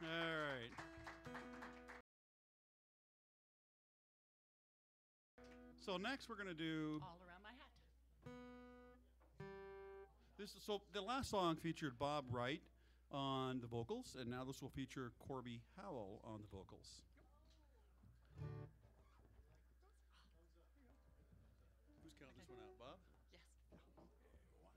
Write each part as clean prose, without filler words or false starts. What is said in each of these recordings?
All right. So next we're going to do All Around My Hat. so the last song featured Bob Wright on the vocals, and now this will feature Corby Howell on the vocals. Who's counting this one out, Bob? Yes. One, two, three, four.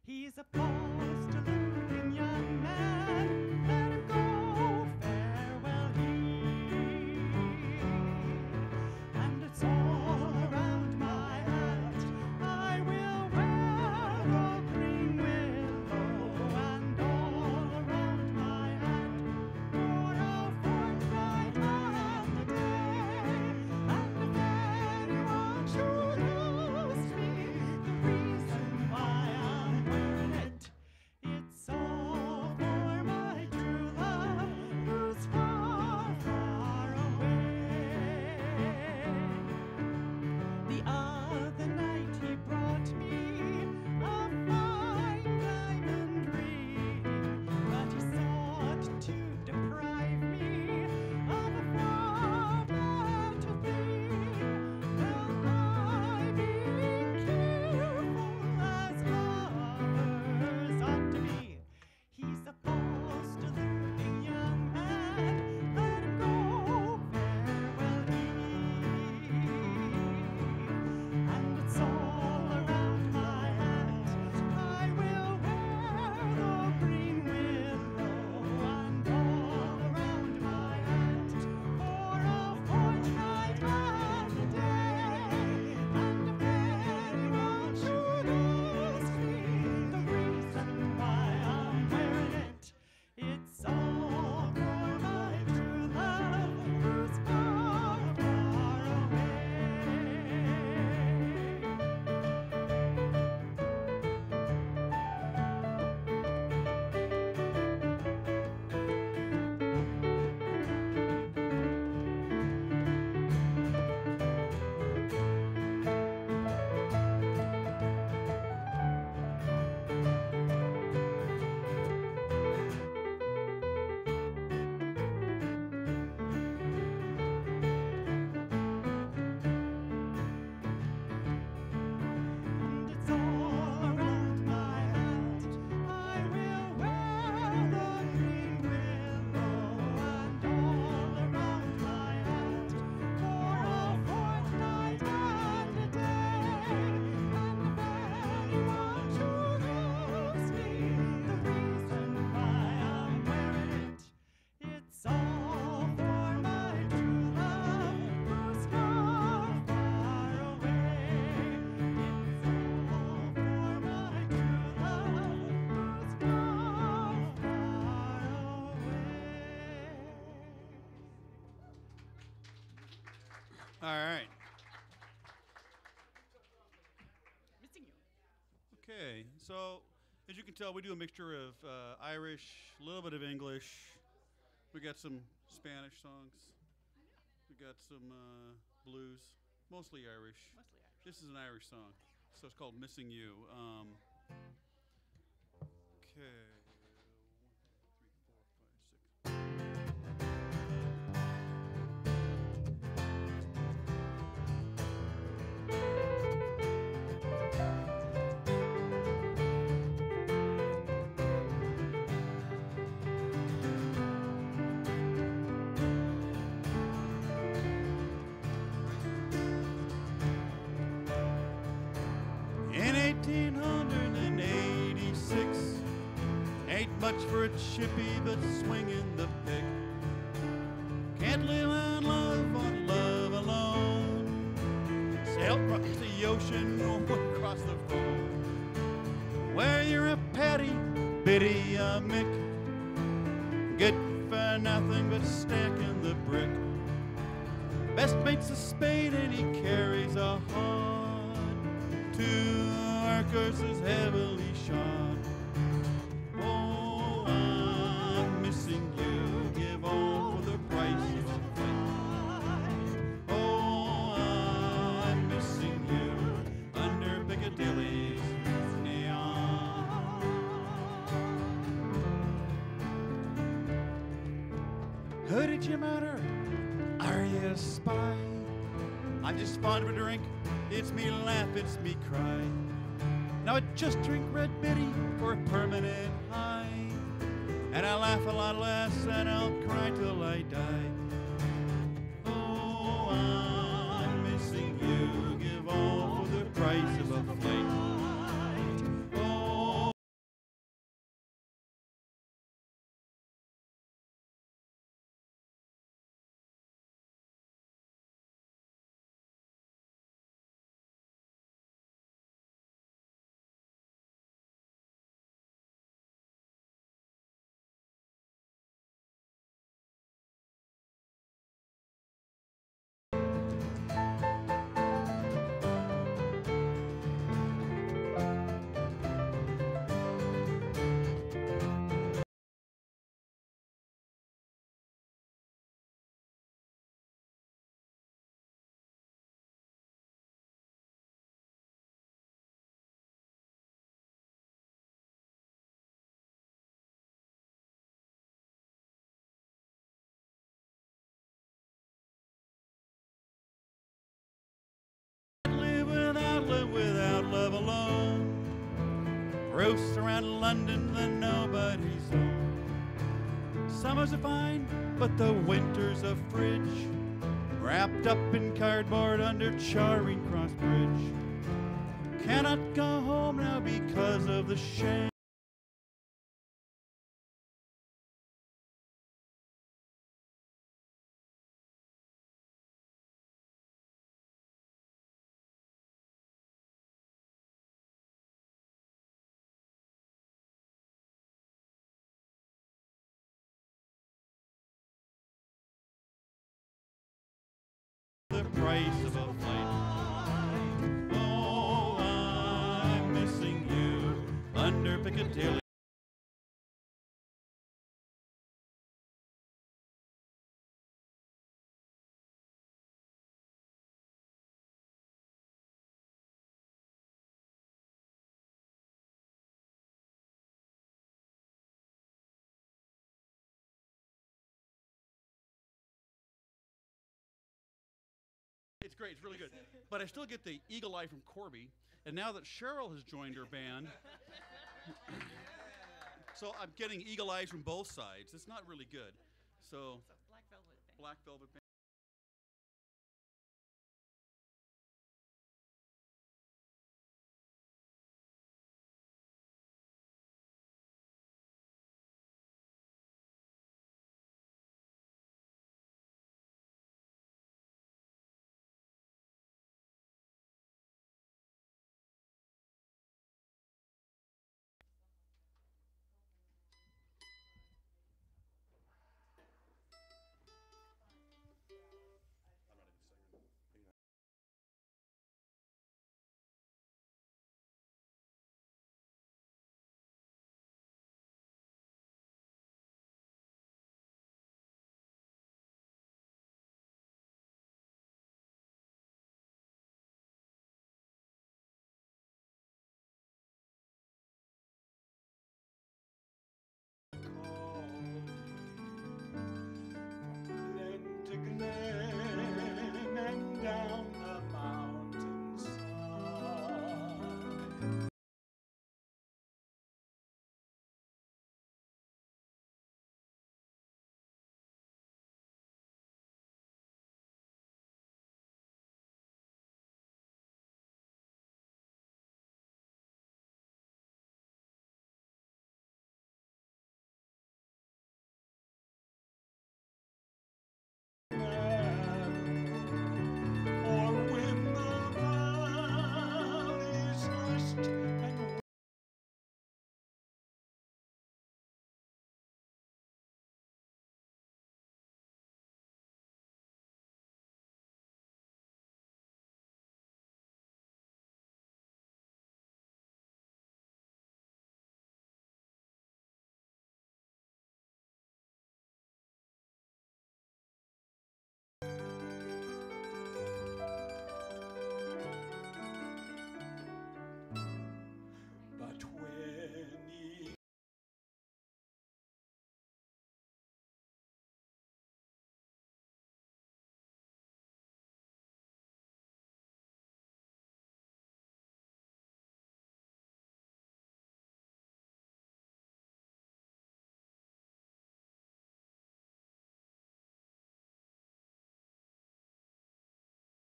He's a post-deluding young man. Let him go, farewell he. And it's all around my hat. I will wear the green willow, and all around my hat for a fortnight and a day. And if anyone should ask me the reason why I'm wearing it, it's all for my true love who's far, far away. The other night he brought me a fine diamond ring, but he sought to deprive me of a far better thing. Well, I, being careful as lovers ought to be, he's a false, deluding young man. Let him go, farewell he. And it's all around my hat. I will wear the green willow, and all around my hat for a fortnight and a day. And if anyone should ask me the reason why I'm wearing it, it's all for my true love who's far, far away. And it's all around my hat. I will wear the green willow, and all around my hat for a fortnight and a day. And if anyone should ask me the reason why I'm wearing it, it's all for my true love who's far, far away. It's all for my true love who's far, far away. All right. Missing you. Okay. So as you can tell, we do a mixture of Irish, a little bit of English. We got some Spanish songs. We got some blues. Mostly Irish. Mostly Irish. This is an Irish song, so it's called "Missing You." Okay. 1, 2, 3, 4, 5, 6. In 1886, ain't much for a chippy but swinging the pick. Can't live on love alone. Sail across the ocean or across the phone. Where you're a Patty, Biddy, a Mick. Good for nothing but stacking the brick. Best mate's a spade and he carries a hod. Two workers is heavily shod. Oh, I'm missing you. Give all for the price of a fight. Oh, I'm missing you under Piccadilly's neon. Who did you murder? Are you a spy? I'm just fond of a drink. It's me laugh, it's me cry. Now I just drink Red Biddy for a permanent high. And I laugh a lot less and I'll cry till I die. Oh, I'm missing you. Give all for the price of a flight. Oh. Without love alone. Roasts around London that nobody's home. Summers are fine, but the winter's a fridge. Wrapped up in cardboard under Charing Cross Bridge. Cannot go home now because of the shame. The price of a flight. Oh, I'm missing you under Piccadilly. It's great, it's really good. But I still get the eagle eye from Corby. And now that Cheryl has joined her band, so I'm getting eagle eyes from both sides. It's not really good. So, So Black Velvet Band. Black Velvet Band.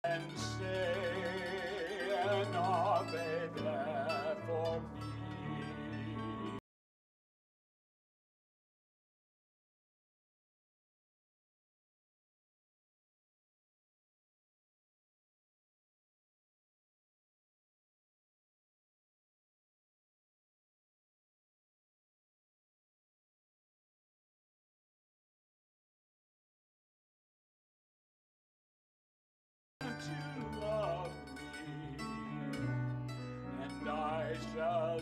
and say an Ave there for me. To love me, and I shall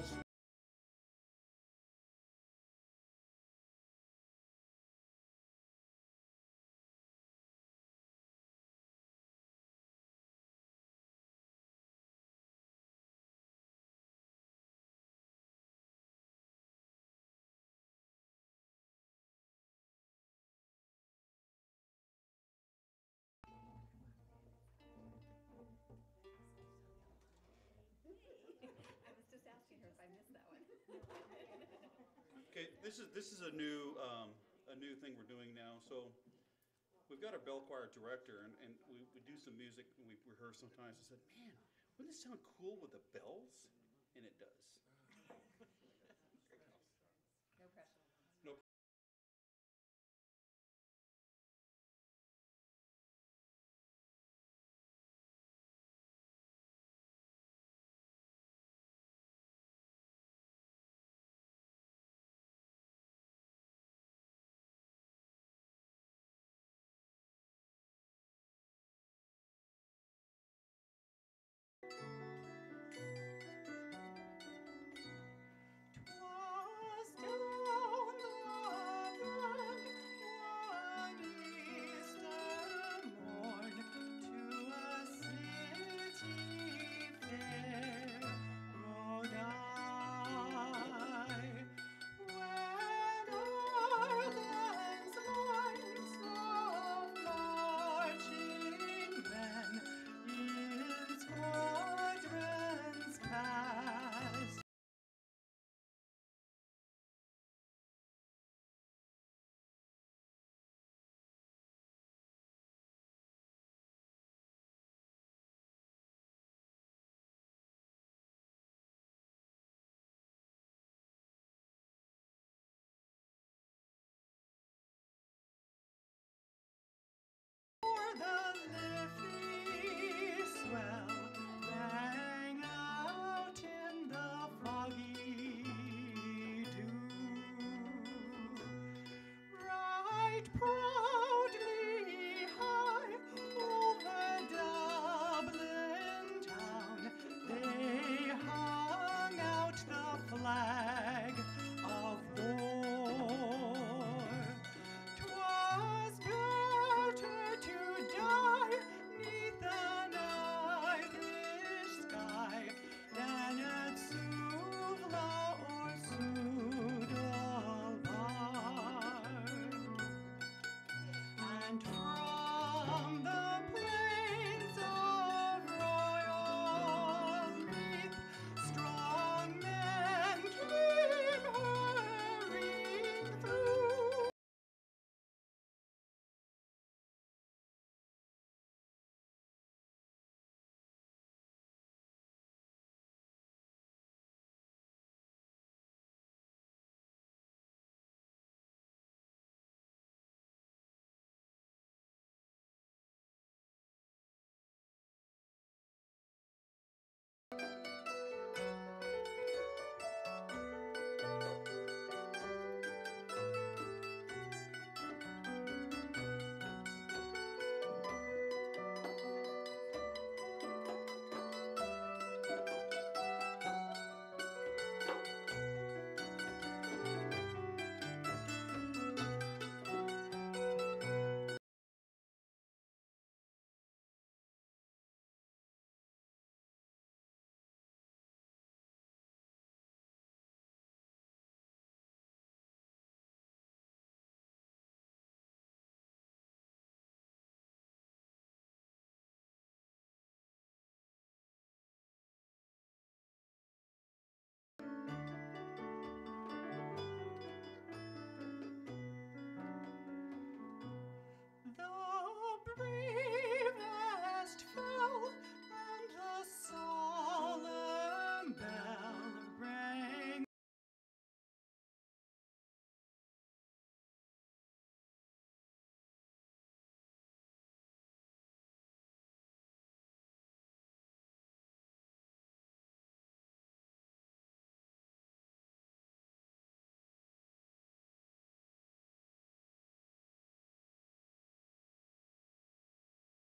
I was just asking her if I missed that one. Okay, this is a new thing we're doing now. So we've got our bell choir director, and we do some music and we rehearse sometimes. I said, man, wouldn't this sound cool with the bells? And it does. No pressure. No Was down the land one Easter morn to a city fair rode I, when Ireland's lines of marching men in squadrons passed. For the leafy swell rang out in the foggy dew. Right proudly high over Dublin town they hung out the flag of war. 'Twas better to die 'neath an Irish sky than at Suvla or Sudalbar. And from the plains of royal Meath, strong men came hurrying through.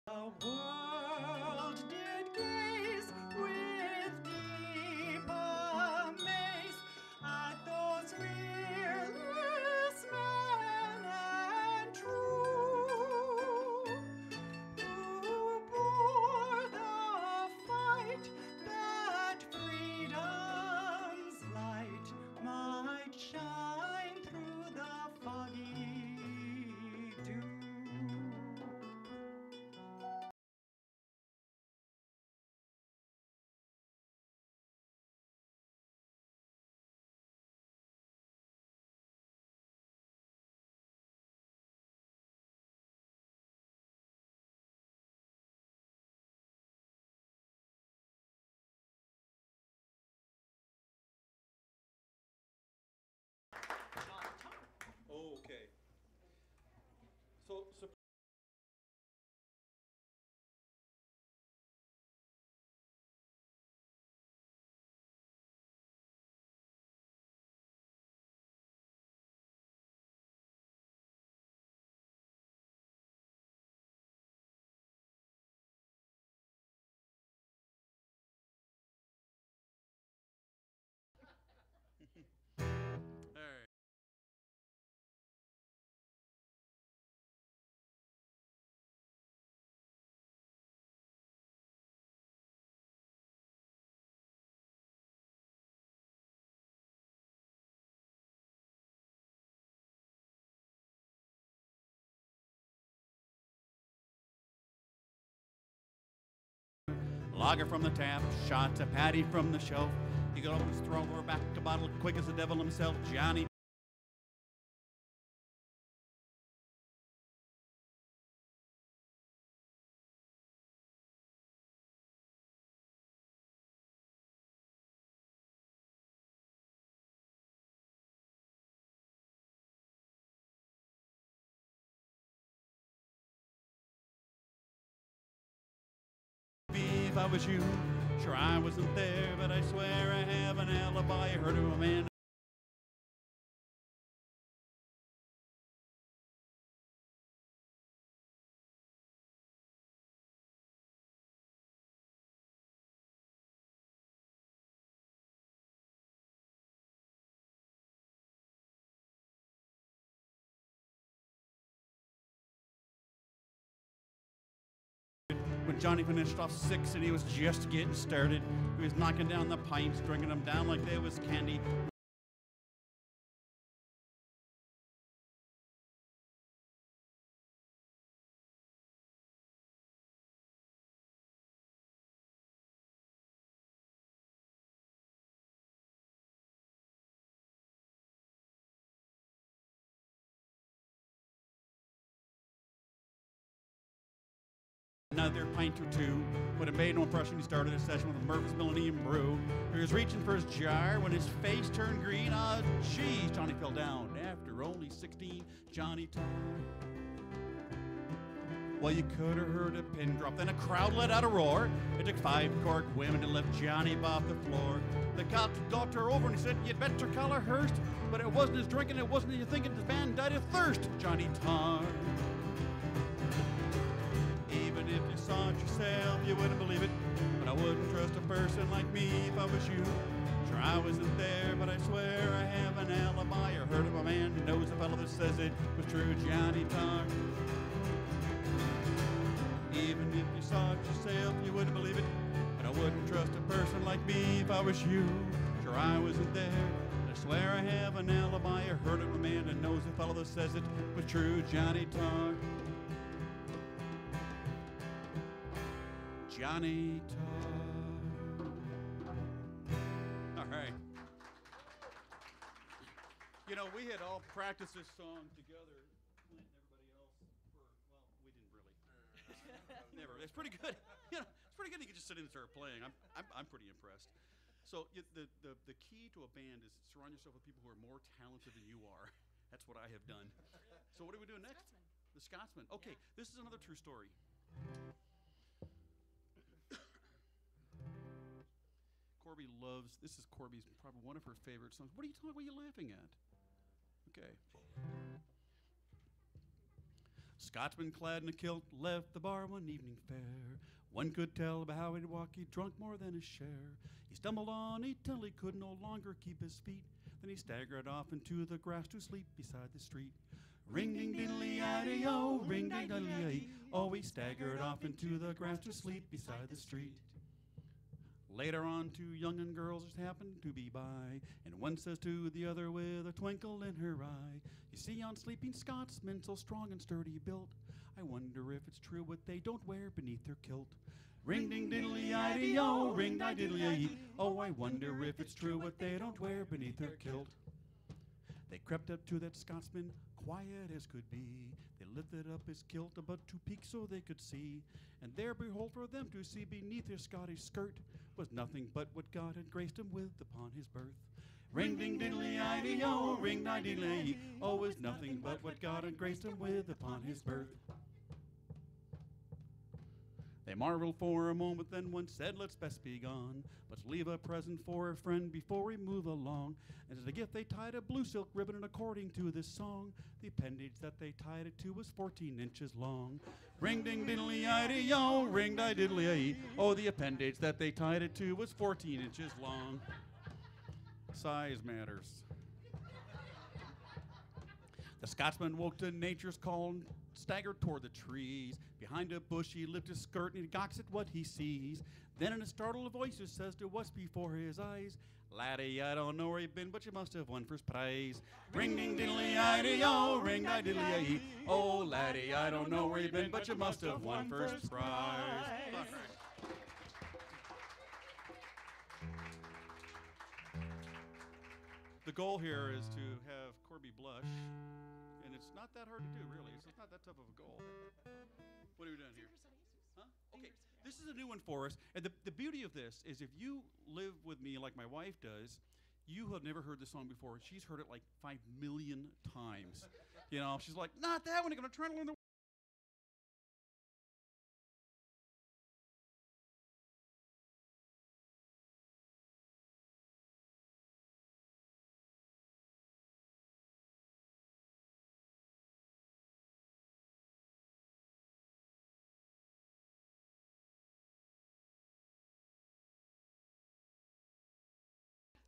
The world did gaze with deep amaze at those fearless men and true, who bore the fight that freedom's light might shine through the foggy dew. Okay. So all right. Lager from the tap, shots of patty from the shelf. He could always throw her back to bottle quick as the devil himself, Johnny. If I was you, sure I wasn't there, but I swear I have an alibi. I heard of a man. When Johnny finished off 6 and he was just getting started, he was knocking down the pints, drinking them down like they was candy. Another pint or two, but it made no impression. He started a session with Murphy's Millennium Brew. He was reaching for his jar when his face turned green. Ah, geez, Johnny fell down. After only 16, Johnny tied. Well, you could have heard a pin drop, then a crowd let out a roar. It took 5 cork women to lift Johnny off the floor. The cops got her over and he said, "You'd better call her Hearst." But it wasn't his drinking, it wasn't his thinking, this man died of thirst. Johnny Tar. Even if you saw it yourself, you wouldn't believe it. But I wouldn't trust a person like me if I was you. Sure, I wasn't there, but I swear I have an alibi. I heard of a man who knows a fellow that says it was true. Johnny Tar. Even if you saw it yourself, you wouldn't believe it. But I wouldn't trust a person like me if I was you. Sure, I wasn't there. I swear I have an alibi. I heard of a man that knows a fellow that says it was true. Johnny Tar. Johnny Tar. All right. You know, we had all practiced this song together, Clint and everybody else, for, well, we didn't really. Never. It's pretty good. You know, it's pretty good. You can just sit in and start playing. I'm pretty impressed. So the key to a band is surround yourself with people who are more talented than you are. That's what I have done. So what are we doing next? Scotsman. The Scotsman. Okay, Yeah. this is another true story. Corby loves, this is Corby's probably one of her favorite songs. What are you talking, what are you laughing at? Okay. Scotsman clad in a kilt left the bar one evening fair. One could tell by how he'd walk, he'd drunk more than his share. He stumbled on till he could no longer keep his feet. Then he staggered off into the grass to sleep beside the street. Ring ding diddly idly oh, ring ding diddly oh. He staggered off into the grass to sleep beside the street. Later on, two young'un girls just happened to be by, and one says to the other with a twinkle in her eye, "You see yon sleeping Scotsmen, so strong and sturdy built, I wonder if it's true what they don't wear beneath their kilt." Ring ding diddly idly oh, ring ding diddly oh. I wonder if it's true what they don't wear beneath their kilt. They crept up to that Scotsman, quiet as could be. They lifted up his kilt about 2 peaks so they could see. And there, behold, for them to see beneath his Scottish skirt was nothing but what God had graced him with upon his birth. Ring ding diddly idly oh, ring ding diddly oh, was nothing but what God had graced him with upon his birth. They marveled for a moment, then one said, "Let's best be gone. Let's leave a present for a friend before we move along." And as a gift they tied a blue silk ribbon, and according to this song, the appendage that they tied it to was 14 inches long. Ring ding diddly idly oh, ring ding diddly oh, the appendage that they tied it to was 14 inches long. Size matters. The Scotsman woke to nature's call and staggered toward the trees. Behind a bush he lifted his skirt and he gawks at what he sees. Then in a startled voice he says to what's before his eyes, "Laddie, I don't know where you've been, but you must have won first prize." Ring ding diddly idly oh, ring ding diddly oh, laddie, I don't know where you've been, but you must have won first prize. The goal here is to have Corby blush, and it's not that hard to do, really. It's not that tough of a goal. What are we doing here? Huh? Okay, this is a new one for us, and the beauty of this is if you live with me like my wife does, you have never heard this song before. She's heard it like 5 million times. You know, she's like, "Not that one, I'm gonna try to learn the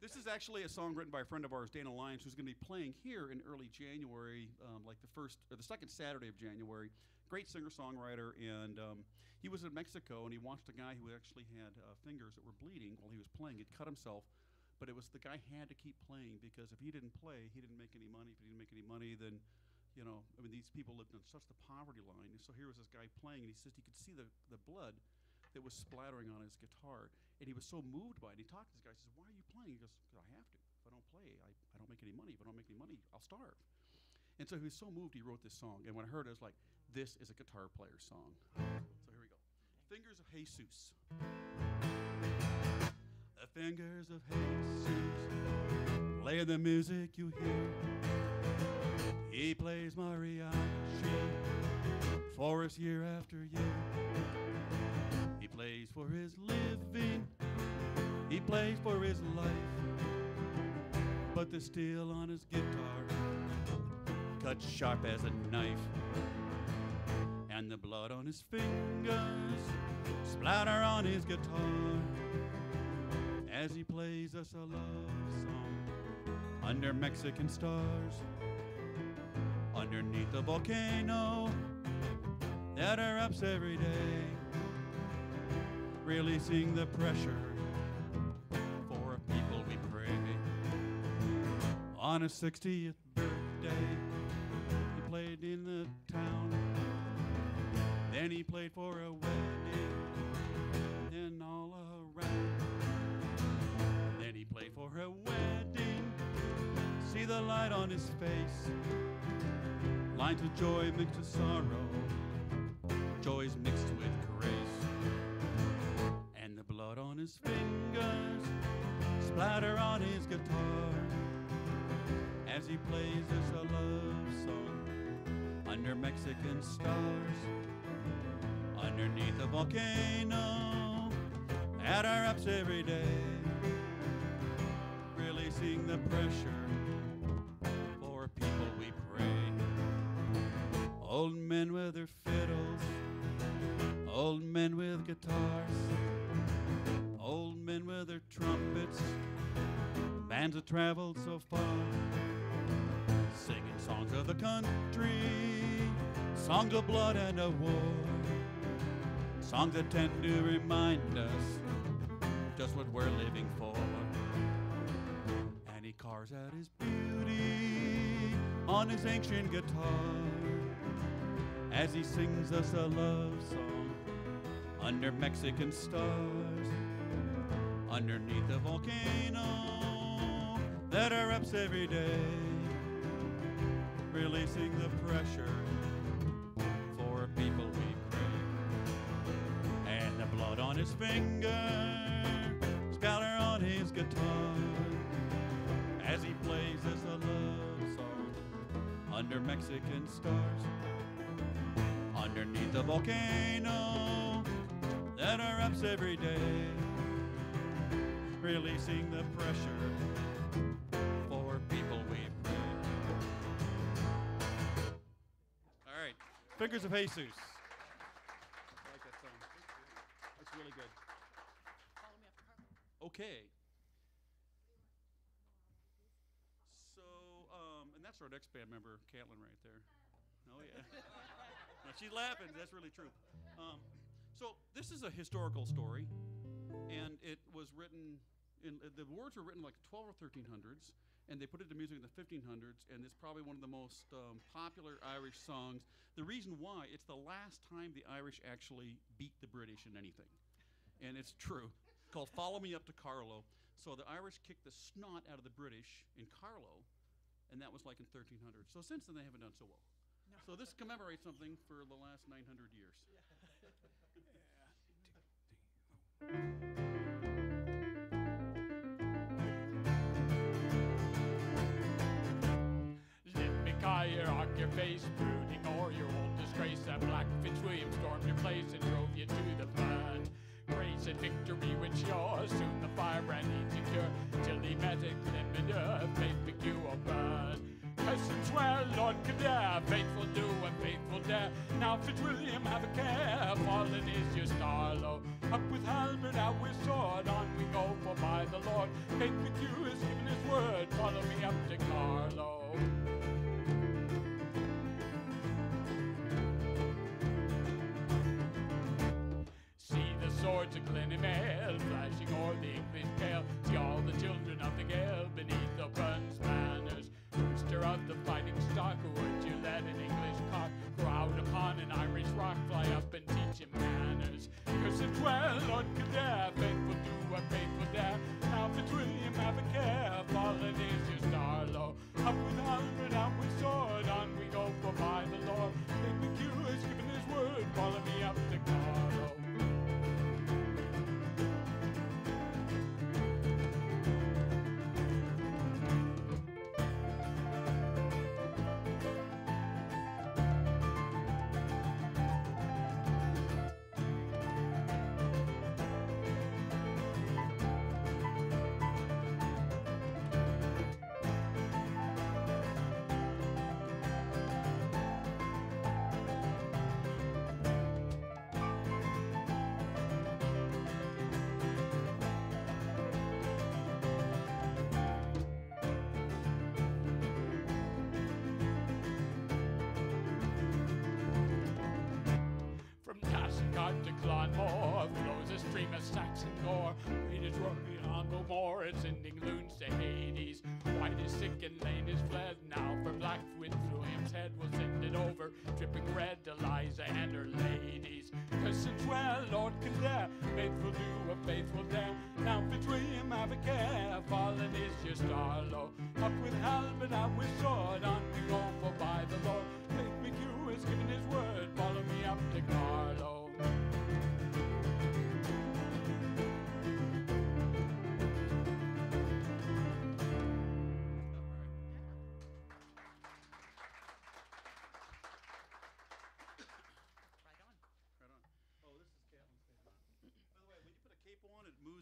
This is actually a song written by a friend of ours, Dana Lyons, who's going to be playing here in early January, like the first or the second Saturday of January. Great singer-songwriter, and he was in Mexico, and he watched a guy who actually had fingers that were bleeding while he was playing. He'd cut himself, but it was the guy had to keep playing because if he didn't play, he didn't make any money. If he didn't make any money, then, you know, I mean, these people lived on such the poverty line. And so here was this guy playing, and he says he could see the blood that was splattering on his guitar. And he was so moved by it. He talked to this guy. He says, "Why are you playing?" He goes, "'Cause I have to. If I don't play, I don't make any money. If I don't make any money, I'll starve." And so he was so moved, he wrote this song. And when I heard it, I was like, this is a guitar player's song. So here we go. Fingers of Jesus. The fingers of Jesus play the music you hear. He plays mariachi for us year after year. He plays for his living, he plays for his life, but the steel on his guitar cuts sharp as a knife, and the blood on his fingers splatter on his guitar as he plays us a love song under Mexican stars, underneath the volcano that erupts every day, releasing the pressure for a people we pray. On his 60th birthday, he played in the town. Then he played for a wedding, and all around. Then he played for a wedding, see the light on his face. Lines of joy mixed with sorrow, joys mixed with grace. And the blood on his fingers splatter on his guitar as he plays us a love song under Mexican stars, underneath a volcano that erupts every day, releasing the pressure for people we pray. Old men with their fiddles, old men with guitars, old men with their trumpets, bands that traveled so far, singing songs of the country, songs of blood and of war, songs that tend to remind us just what we're living for. And he carves out his beauty on his ancient guitar as he sings us a love song under Mexican stars, underneath a volcano that erupts every day, releasing the pressure for people we pray. And the blood on his finger, scatter on his guitar, as he plays us a love song under Mexican stars, underneath the volcano that erupts every day, releasing the pressure for people we pray. All right, Fingers of Jesus. I like that song. That's really good. Okay. So, and that's our next band member, Caitlin, right there. Oh, yeah. No, she's laughing. That's really true. So this is a historical story, and it was written the words were written like 12 or 1300s, and they put it to music in the 1500s, and it's probably one of the most popular Irish songs. The reason why, it's the last time the Irish actually beat the British in anything, and it's true. It's called Follow Me Up to Carlow. So the Irish kicked the snot out of the British in Carlow, and that was like in 1300. So since then they haven't done so well. No. So this commemorates something for the last 900 years. Let me call you on your face, brooding o'er your old disgrace. That Black Fitzwilliam stormed your place and drove you to the flood. Grace and victory was yours, soon the fire ran insecure, till he met a limit of faith make you a bud. Cousins well, Lord Kildare, faithful do and faithful dare. Now Fitzwilliam, have a care, fallen is your star low. Up with helmet, out with sword, on we go, for by the Lord, Faith McHugh has given his word, follow me up to Carlow. Swords of Glenimale, flashing o'er the English pale. See all the children of the gale beneath the Burns banners. Rooster of the fighting stock, would you let an English cock go out upon an Irish rock, fly up and teach him manners? Curse it well, Lord Kildare, faithful do and faithful dare. Now Fitzwilliam, have a care, fallen is your star low. Up with helmet, out with sword, on we go, for by the Lord, Faith McHugh has given his word, follow me up to Carlow. To Clonmore flows a stream of Saxon gore. It is rolling on no more, it's sending loons to Hades. White is sick and Lane is fled. Now for Black Fitzwilliam's head we'll send it over, dripping red, Eliza and her ladies. Cousins well, Lord Kildare, faithful do a faithful dare. Now Fitzwilliam, have a care, fallen is your star low. Up with helmet, out with sword, on we go, for by the Lord, Faith McHugh has given his word, follow me up to Carlow.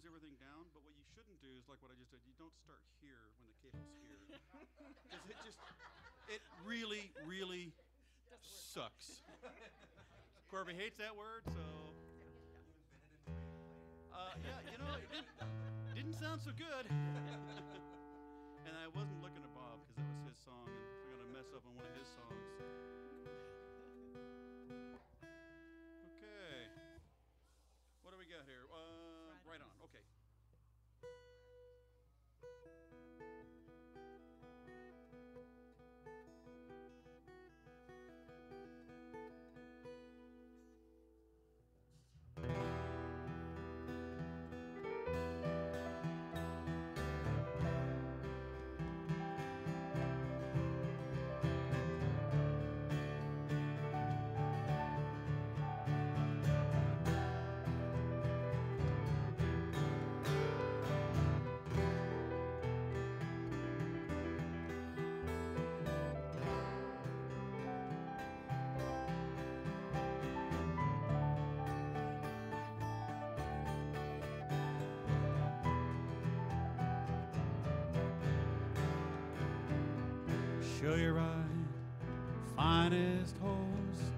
Everything down, but what you shouldn't do is like what I just did. You don't start here when the cable's here. It really sucks. Corby hates that word, so. Yeah, you know, it didn't sound so good. And I wasn't looking at Bob because that was his song, and we're going to mess up on one of his songs. Okay. What do we got here? Right on. Okay. Show you right, finest horse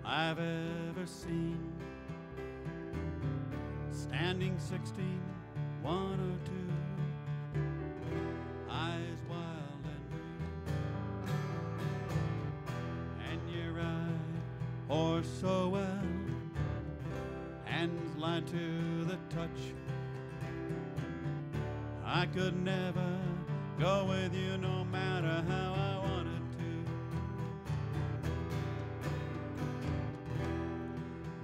I've ever seen. Standing 16, 1 or 2, eyes wild and green. And you ride horse so well, hands light to the touch. I could never go with you no matter how I wanted to.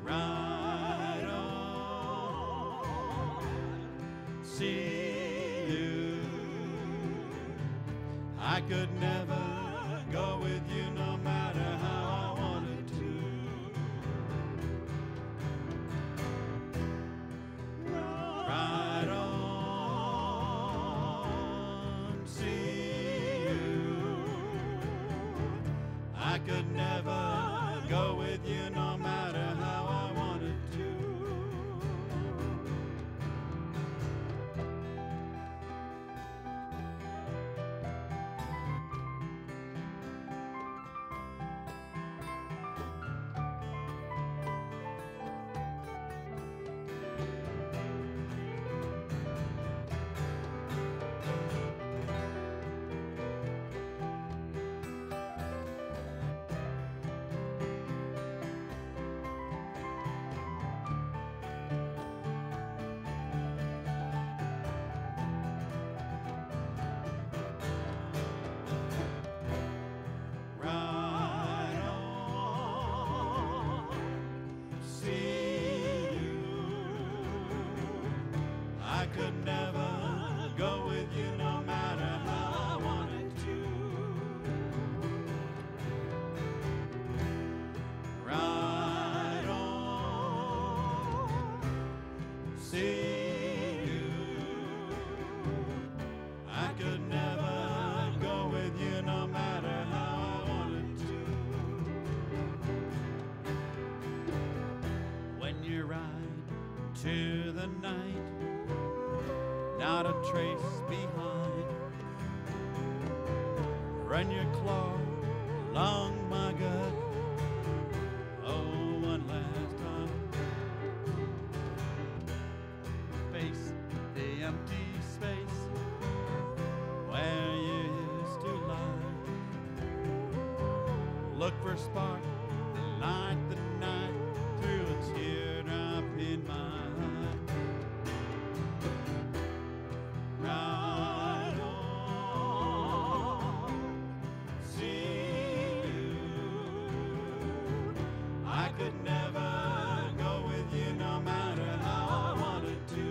Ride on, see you. I could never go with you no matter how I wanted to. Ride on. I could never go with you no matter how I wanted to. I could never go with you no matter how I wanted to. Ride on, see you. I could never go with you no matter how I wanted to. When you ride to the night, not a trace behind. Run your claw along my gut. Oh, one last time. Face the empty space where you used to lie. Look for spark and light the night through a teardrop in my eye. Ride on, see you. I could never go with you no matter how I wanted to.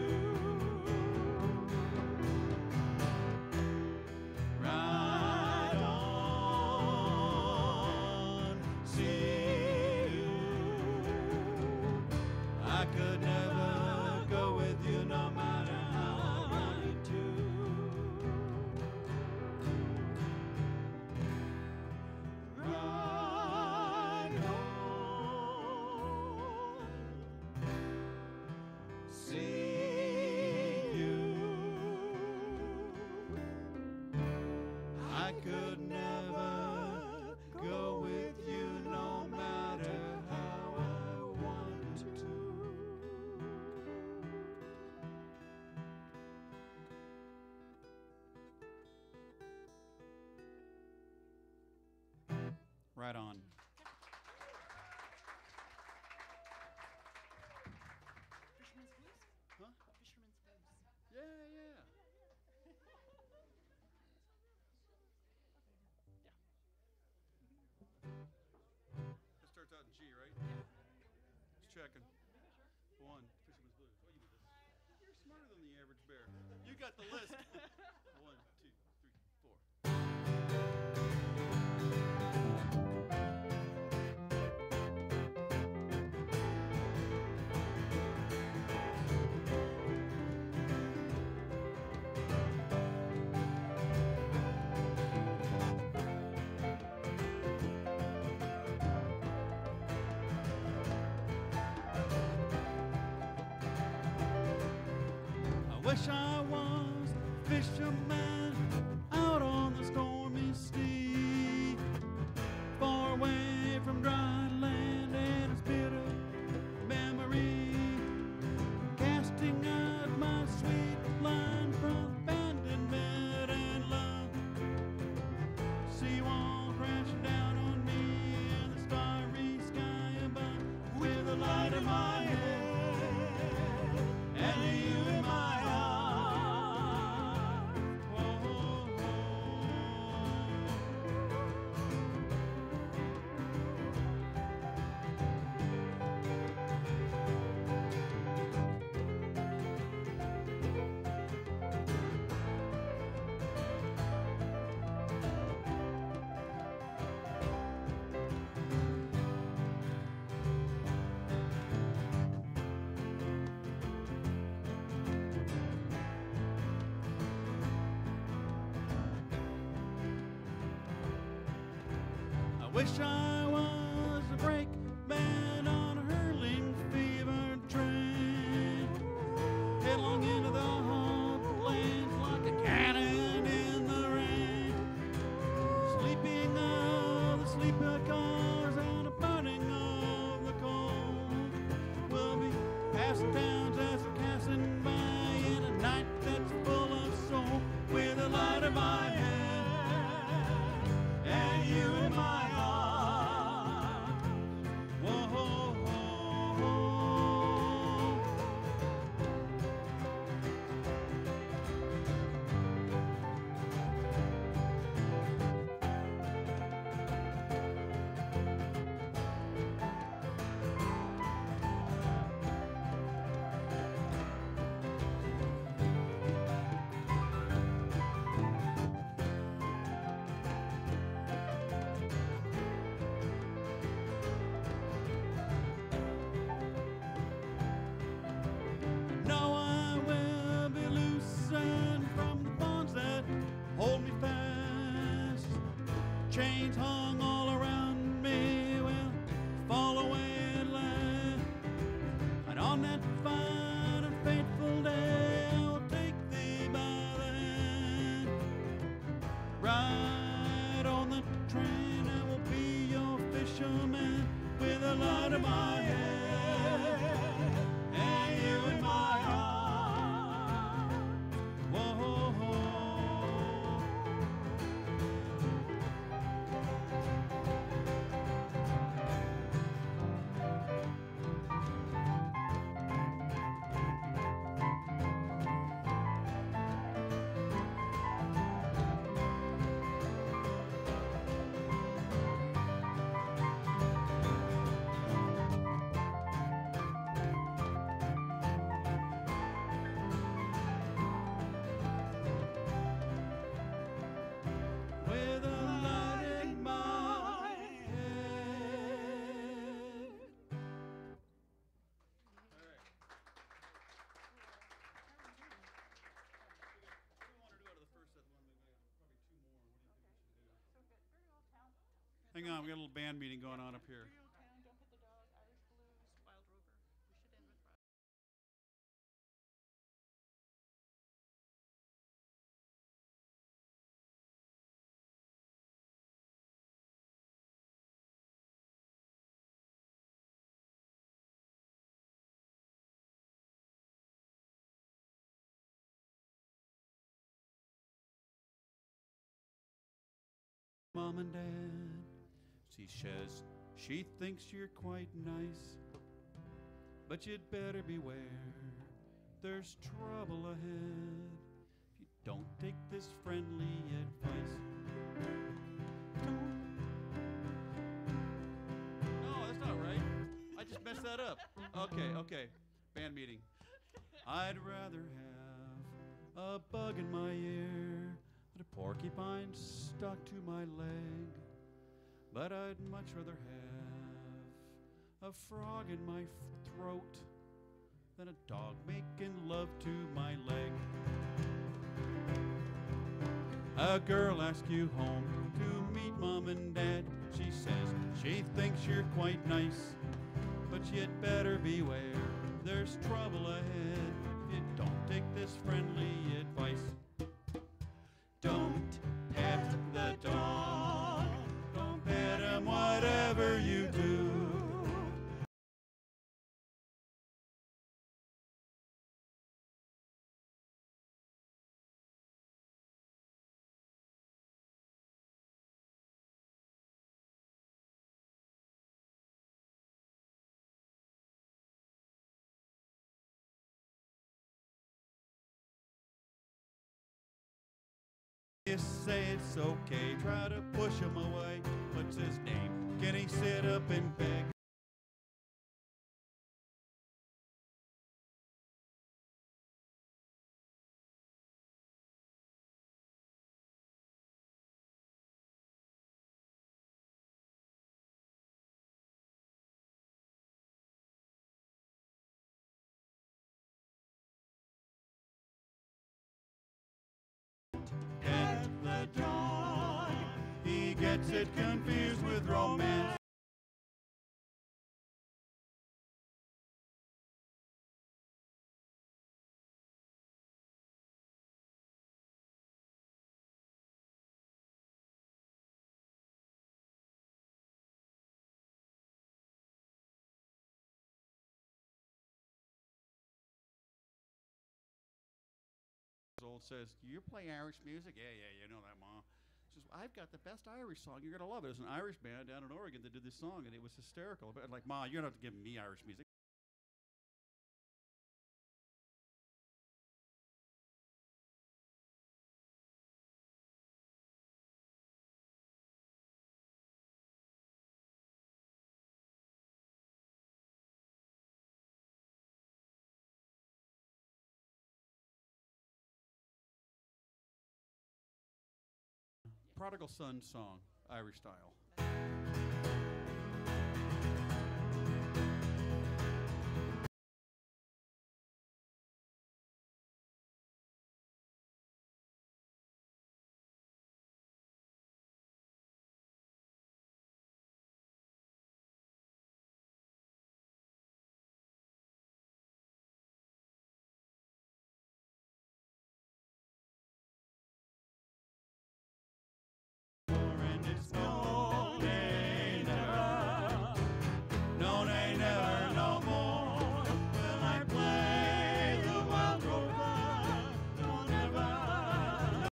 Ride on, see you. I could never go with you no matter how I wanted to. Ride on. Right on. Fisherman's blues? Huh? Fisherman's blues. Yeah, yeah. It starts out in G, right? Just checking. One, Fisherman's Blues. Oh, you did this. You're smarter than the average bear. You got the list. One, two, three, four. I wish I was a fisherman out on the stormy sea, far away from dry land and its bitter memory, casting out my sweet line from abandonment and love. Sea wall crashing down on me in the starry sky above, with the light in my head and you in my arms. Whoa, I wish I was a brakeman on a hurling fever train, headlong into the hog lanes like a cannon in the rain, sleeping of the sleeper cars and a burning of the coal. We'll be passing towns as we're passing by in a night that's full of soul, with a light in my head and you in my arms. Whoa, now I will be loosened from the bonds that hold me fast. Chains hung all around me will fall away at last. And on that fine and fateful day, I will take thee by the hand. Ride on the train, I will be your fisherman, with a light in my head and you in my arms. Whoa. With a light in my head. Hang on, we got a little band meeting going on up here. Trio Town, Don't Pet the Dog, Irish Blues, Wild Rover. We should end with Wild. Mom and Dad She says she thinks you're quite nice, but you'd better beware. There's trouble ahead if you don't take this friendly advice. No, that's not right. I just messed that up. Okay. Band meeting. I'd rather have a bug in my ear than a porcupine stuck to my leg. But I'd much rather have a frog in my throat than a dog making love to my leg. A girl asks you home to meet mom and dad. She says she thinks you're quite nice, but you'd better beware. There's trouble ahead if you don't take this friendly advice. Don't pet the dog. Don't pet him, whatever you do. You say it's okay, try to push him away. What's his name? Can he sit up and beg? Pet the dog, he gets it confused with romance. Old says, "Do you play Irish music?" Yeah, you know that, Ma. Says, "I've got the best Irish song. You're gonna love it." There's an Irish band down in Oregon that did this song, and it was hysterical. But like, Ma, you're not to give me Irish music. Prodigal Son song, Irish style. And it's no day never, no day never, no more. Will I play the wild rover? No, never.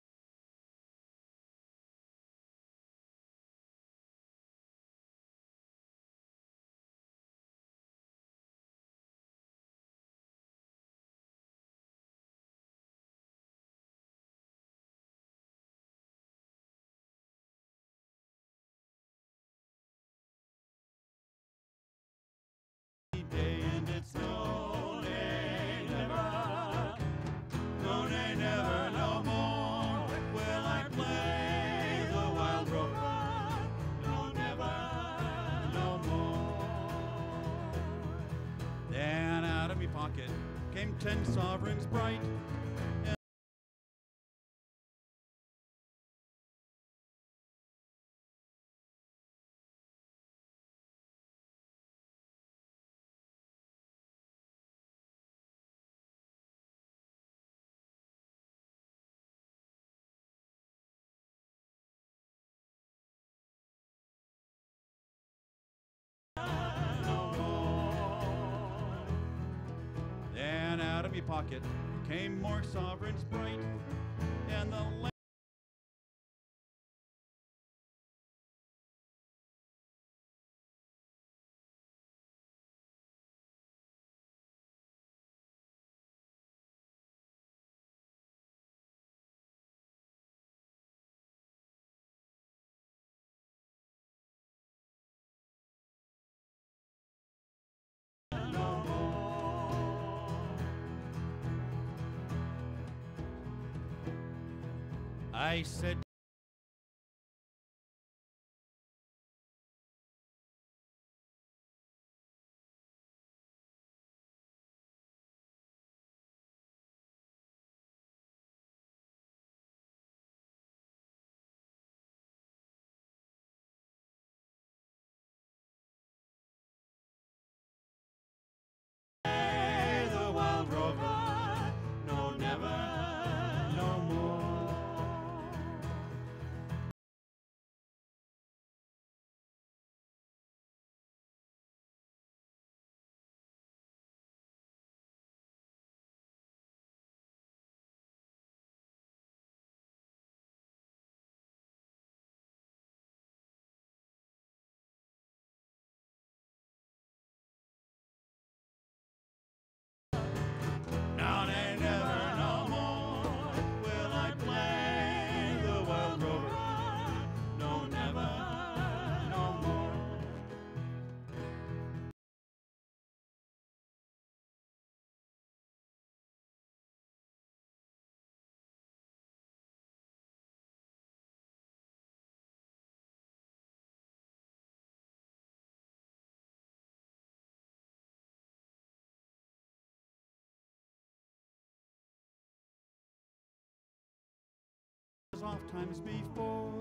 Day and it's no day never, no day never, no more. Will I play the wild rover? No, never, no more. Then out of me pocket came 10 sovereigns bright. No more. Then out of me pocket came more sovereigns bright, and the I said, "Hey, the Wild Rover, no, never, no more." Now they never no more will I play the Wild Rover. No, never, no more. Oft times before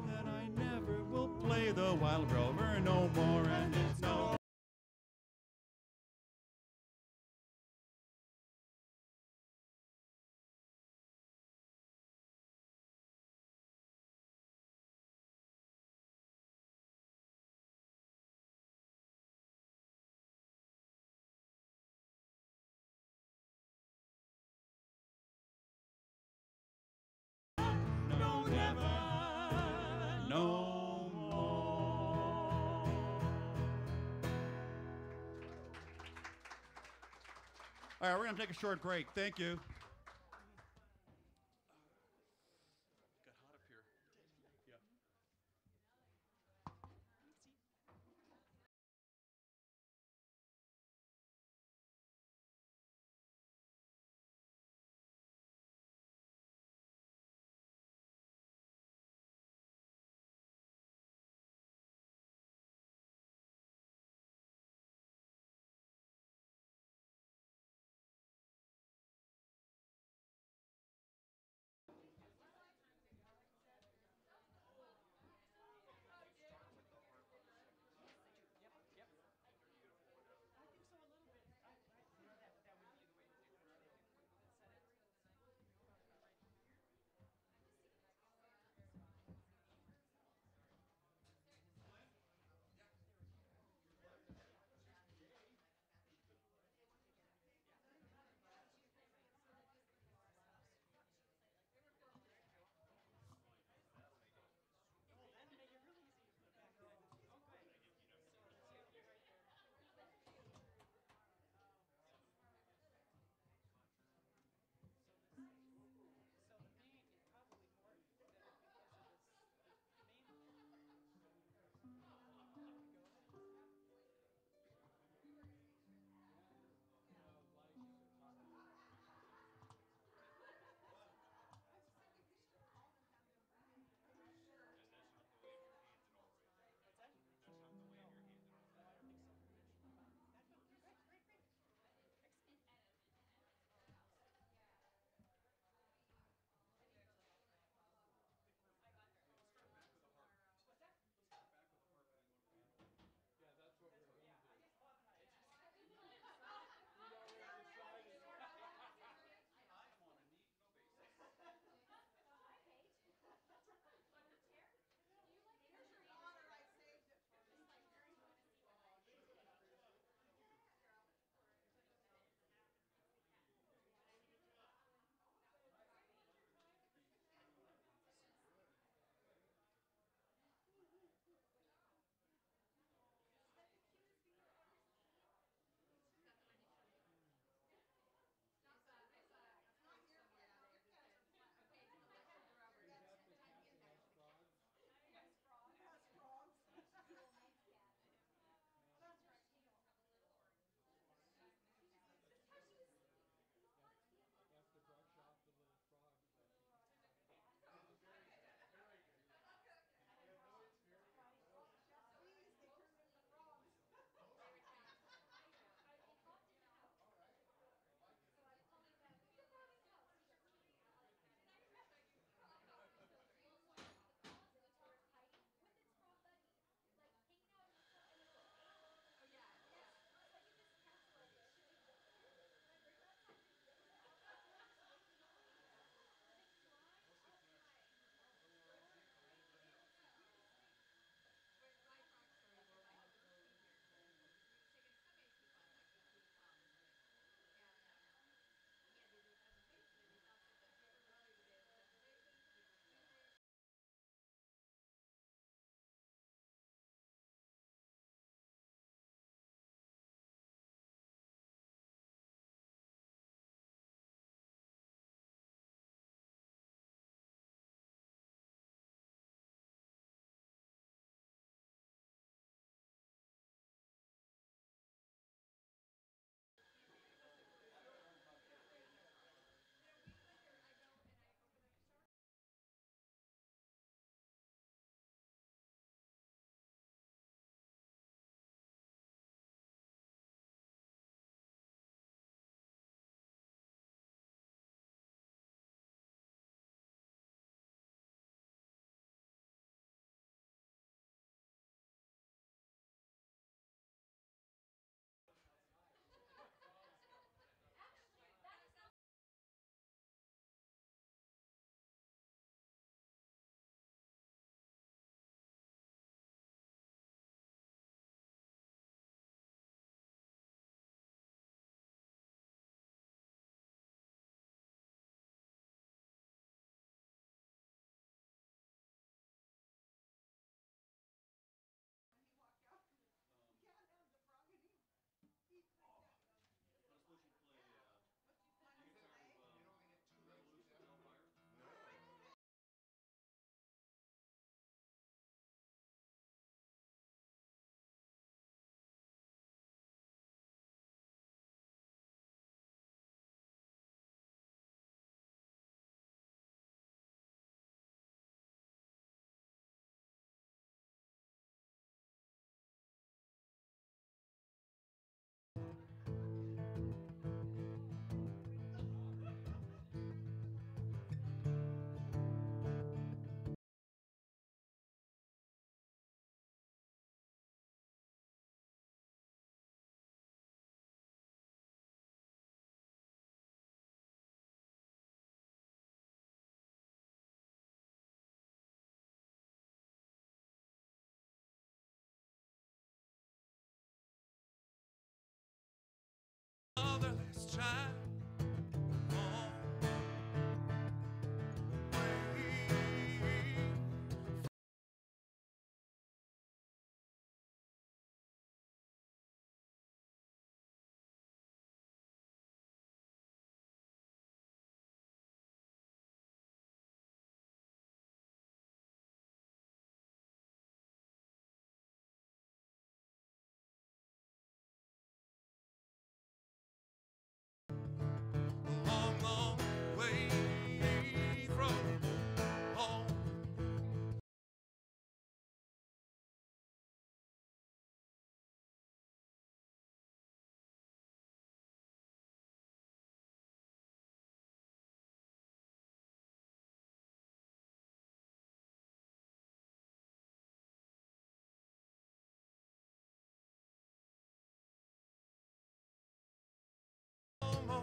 that I never will play the Wild Rover no more, and it's no no, never, no more. All right, we're going to take a short break. Thank you.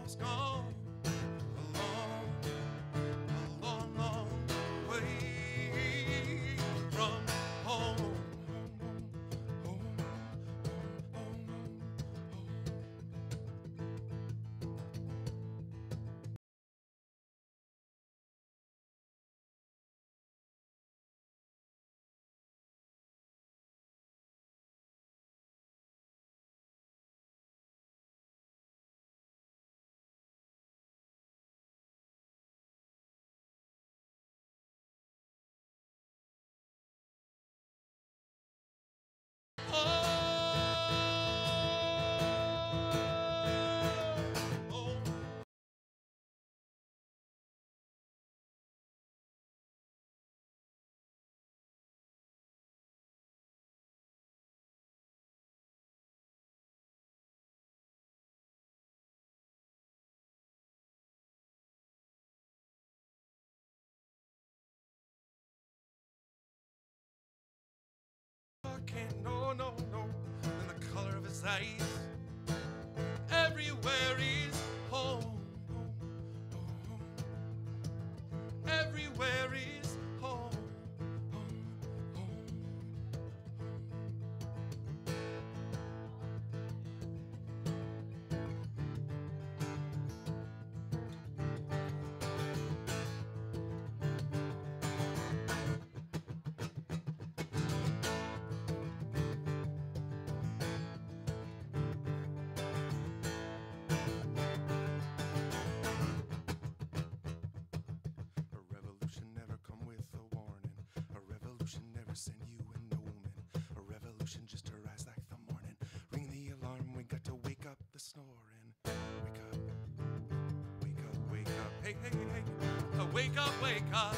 home's gone a long, long, long way from home. Home, home, can't, no, no, no. And the color of his eyes, everywhere is home, home, home. Everywhere is home, home, home. A revolution never come with a warning. A revolution never send you an omen. A revolution just arise like the morning. Ring the alarm, we got to wake up the snoring. Wake up, wake up, wake up. Hey, hey, hey, hey. Wake up, wake up.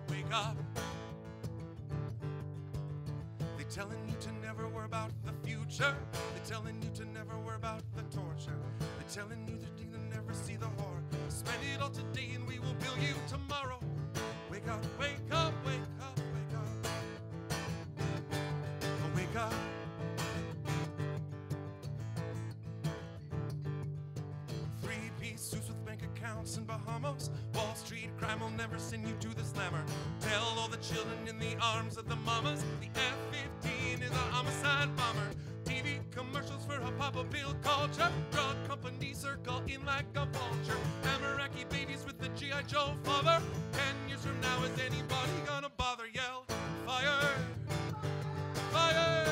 Wake up. They telling you to never worry about the future. They telling you to never worry about the torture. They telling you that you can never see the horror. Spend it all today and we will build you tomorrow. Wake up, wake up, wake up, wake up. Wake up. Three-piece suits with bank accounts in Bahamas. Wall Street crime will never send you to the slammer. Tell all the children in the arms of the mamas, the F-15 is a homicide bomber. TV commercials for a Papa Bill culture. Drug companies circle in like a vulture. Ameraki babies with the G.I. Joe father. 10 years from now, is anybody gonna bother? Yell, fire, fire.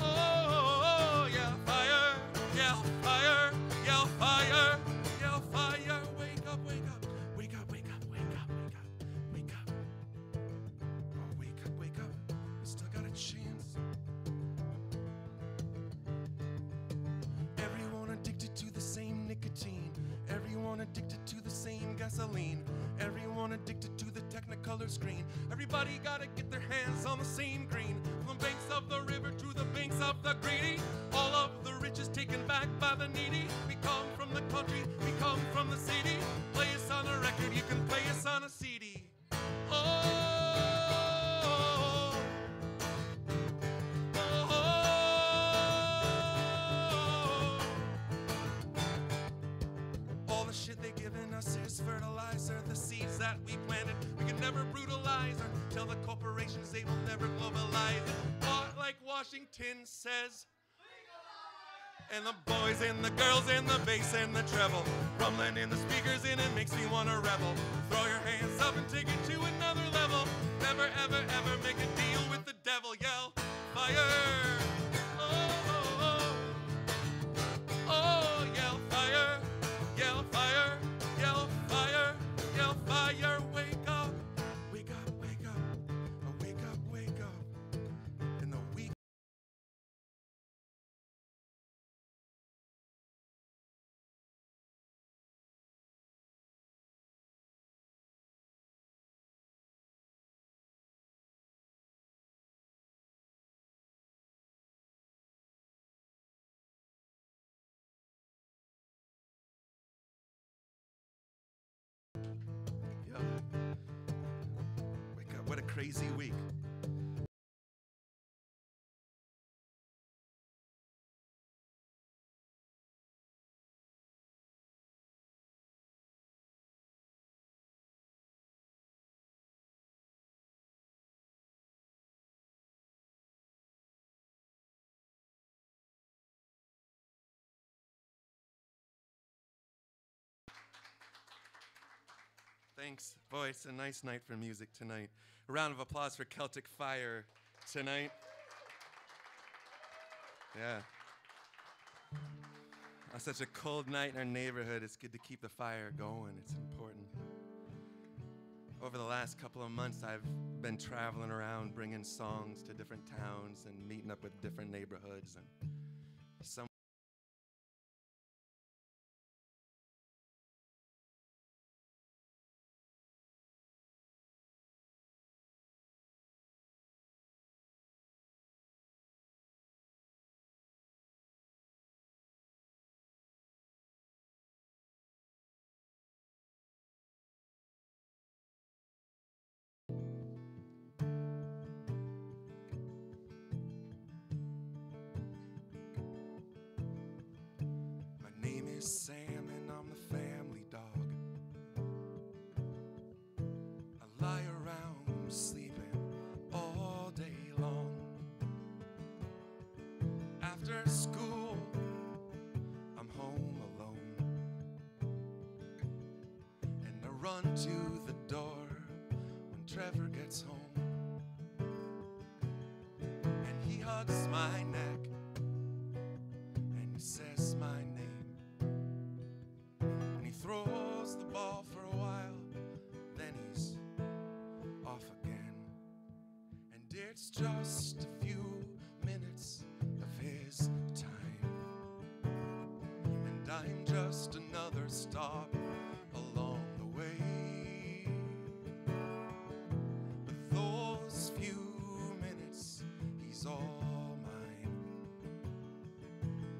Oh, yeah, fire, yell, fire, yell, fire, yell, fire. Wake up, wake up, wake up, wake up, wake up, wake up, wake up. Oh, wake up, wake up. We still got a chance. Everyone addicted to the same nicotine. Everyone addicted to the same gasoline. Everyone addicted to the Technicolor screen. Everybody gotta get their hands on the same green. From the banks of the river to the banks of the greedy. All of the rich is taken back by the needy. We come from the country, we come from the city. Play us on a record, you can play us on a CD. Oh. All the shit they giving us is fertilizer. The seeds that we planted, we can never brutalize or tell the corporations they will never globalize it. But like Washington says, and the boys and the girls and the bass and the treble rumbling in the speakers and it makes me wanna rebel. Throw your hands up and take it to another level. Never ever ever make a deal with the devil. Yell, fire. Oh, oh, oh. Oh, yell, fire. Yell, fire. Yell, fire. Yell, fire. Wake up. Wake up, wake up. Wake up, wake up. In the week. Yep. Wake up. What a crazy week. Thanks. Boy, it's a nice night for music tonight. A round of applause for Celtic Fire tonight. Yeah. On such a cold night in our neighborhood, it's good to keep the fire going. It's important. Over the last couple of months, I've been traveling around bringing songs to different towns and meeting up with different neighborhoods. And some My name is Sam and I'm the family dog. I lie around sleeping all day long. After school, I'm home alone. And I run to the door when Trevor gets home. And he hugs my neck and he says my name. And he throws the ball for a while, then he's off again. And it's just a few minutes of his time, and I'm just another stop along the way. But those few minutes, he's all mine,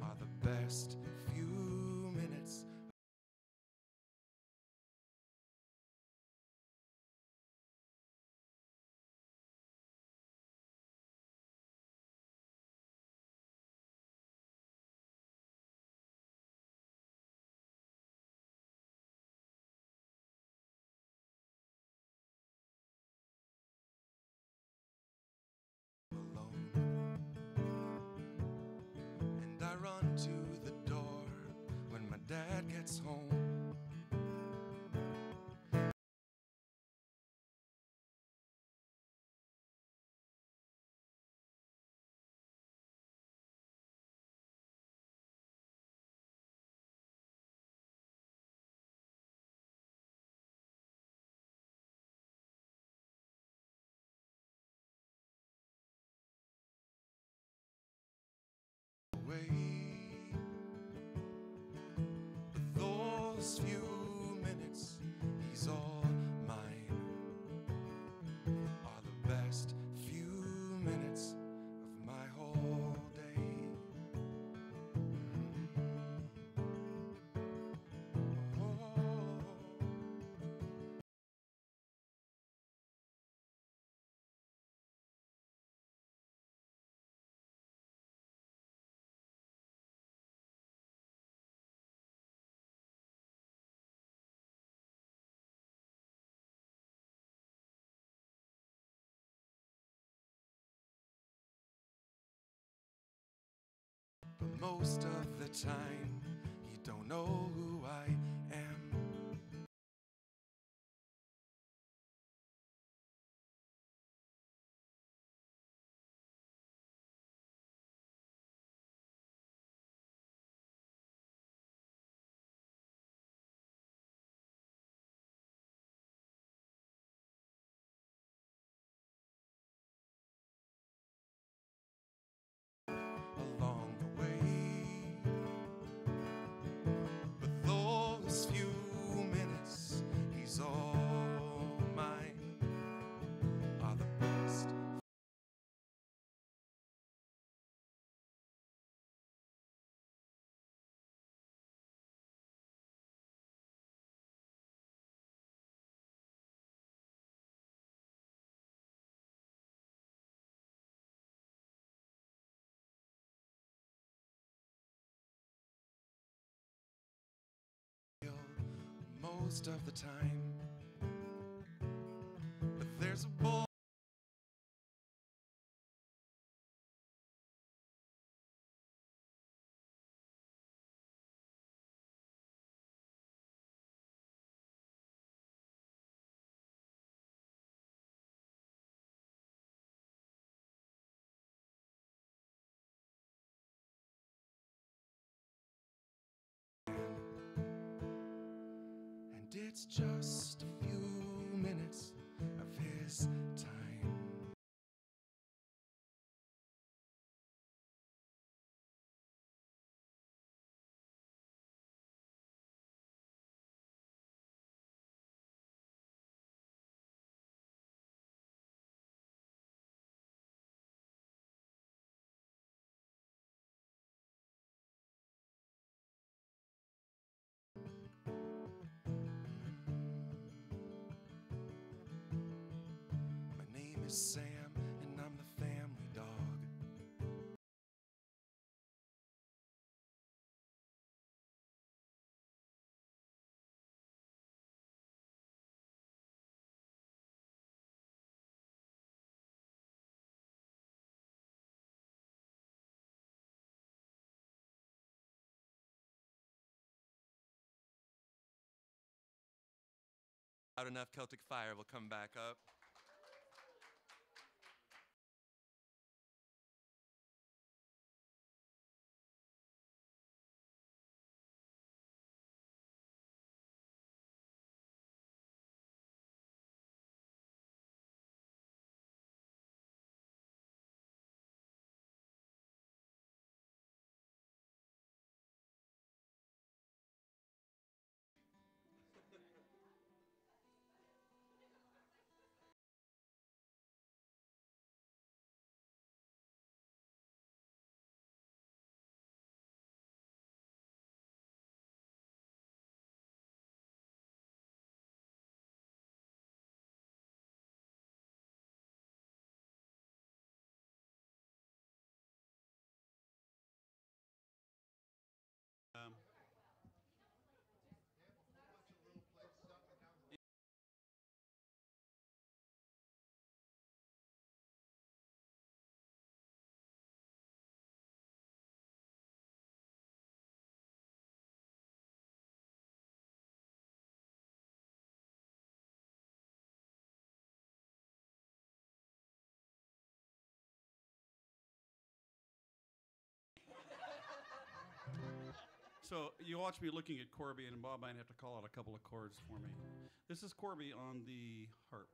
are the best few minutes. Alone. And I run to the door when my dad gets home. Away. But those few minutes, he's all mine, are the best few minutes of my whole day. Oh. But most of the time, you don't know who I am. Along the way, but those few minutes, he's all mine, are the best. Most of the time, but there's a boy. And it's just a few minutes of his time. My name is Sam, and I'm the family dog. Loud enough, Celtic Fire will come back up. Um, So you watch me looking at Corby, and Bob might have to call out a couple of chords for me. This is Corby on the harp.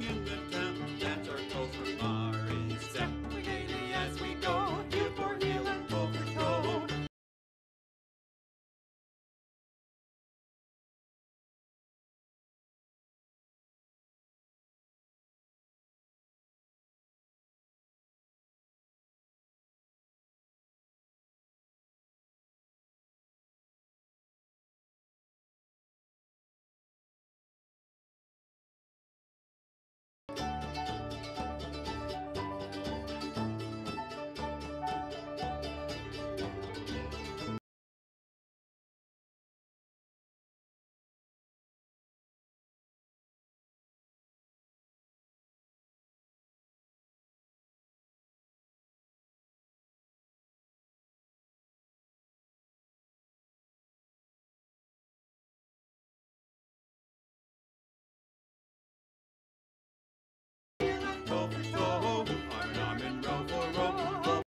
ring in the town. That's our toast from Mari. Step we gaily as we go, heel for heel and toe for toe. Toe for toe, arm in arm and row for row.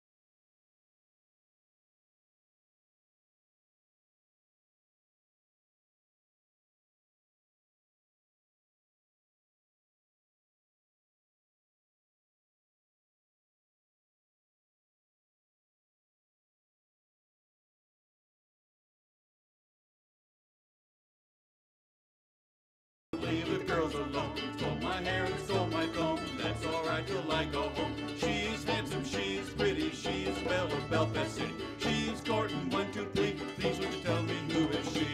Leave the girls alone. Stole my hair and stole my comb. That's alright till I go home. She's handsome, she's pretty, she's belle of Belfast City. She's courting 1, 2, 3. Please would you tell me who is she?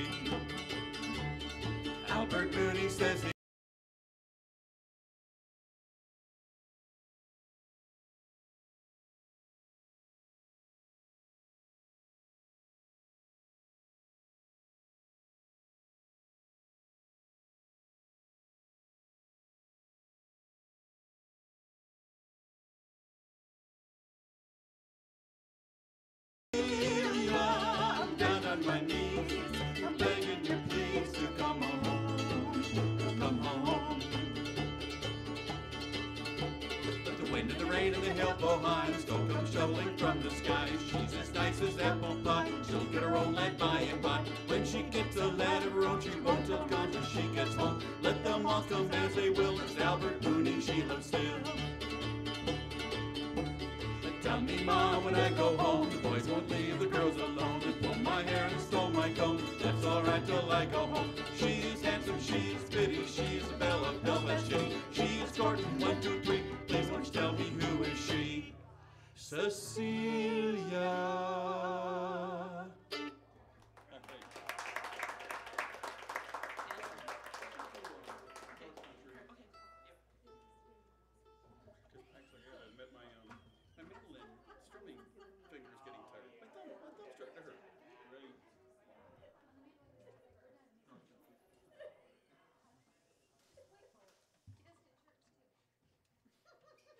Albert Mooney says he down on my knees, I'm begging you please to come home, come home. But the wind and the rain and the hail behind don't come shoveling from the sky. She's as nice as apple pie, she'll get her own land by and by. When she gets a lad of her own, she won't tell Con till she gets home. Let them all come as they will, it's Albert Mooney she loves still. Tell me, Ma, when I go home, the boys won't leave the girls alone. They pulled my hair and stole my comb. That's alright till I go home. She's handsome, she's pretty, she's a belle of Belfast City. She's courting 1, 2, 3. Please won't you tell me who is she? Cecilia.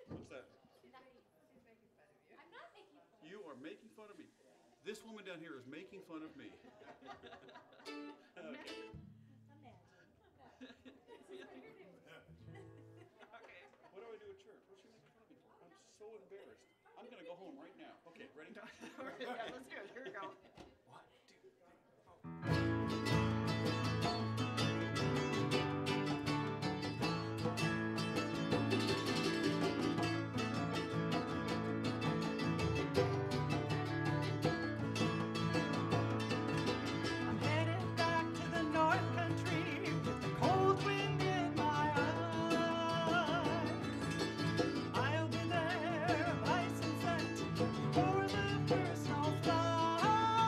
What's that? I'm not making fun. You are making fun of me. This woman down here is making fun of me. Okay. What do I do at church? What's she making fun of me for? I'm so embarrassed. I'm going to go home right now. Okay, ready? Yeah, let's go. Here we go. I'm headed back to the North Country with the cold wind in my eyes. I'll be there by sunset for the first snowfly.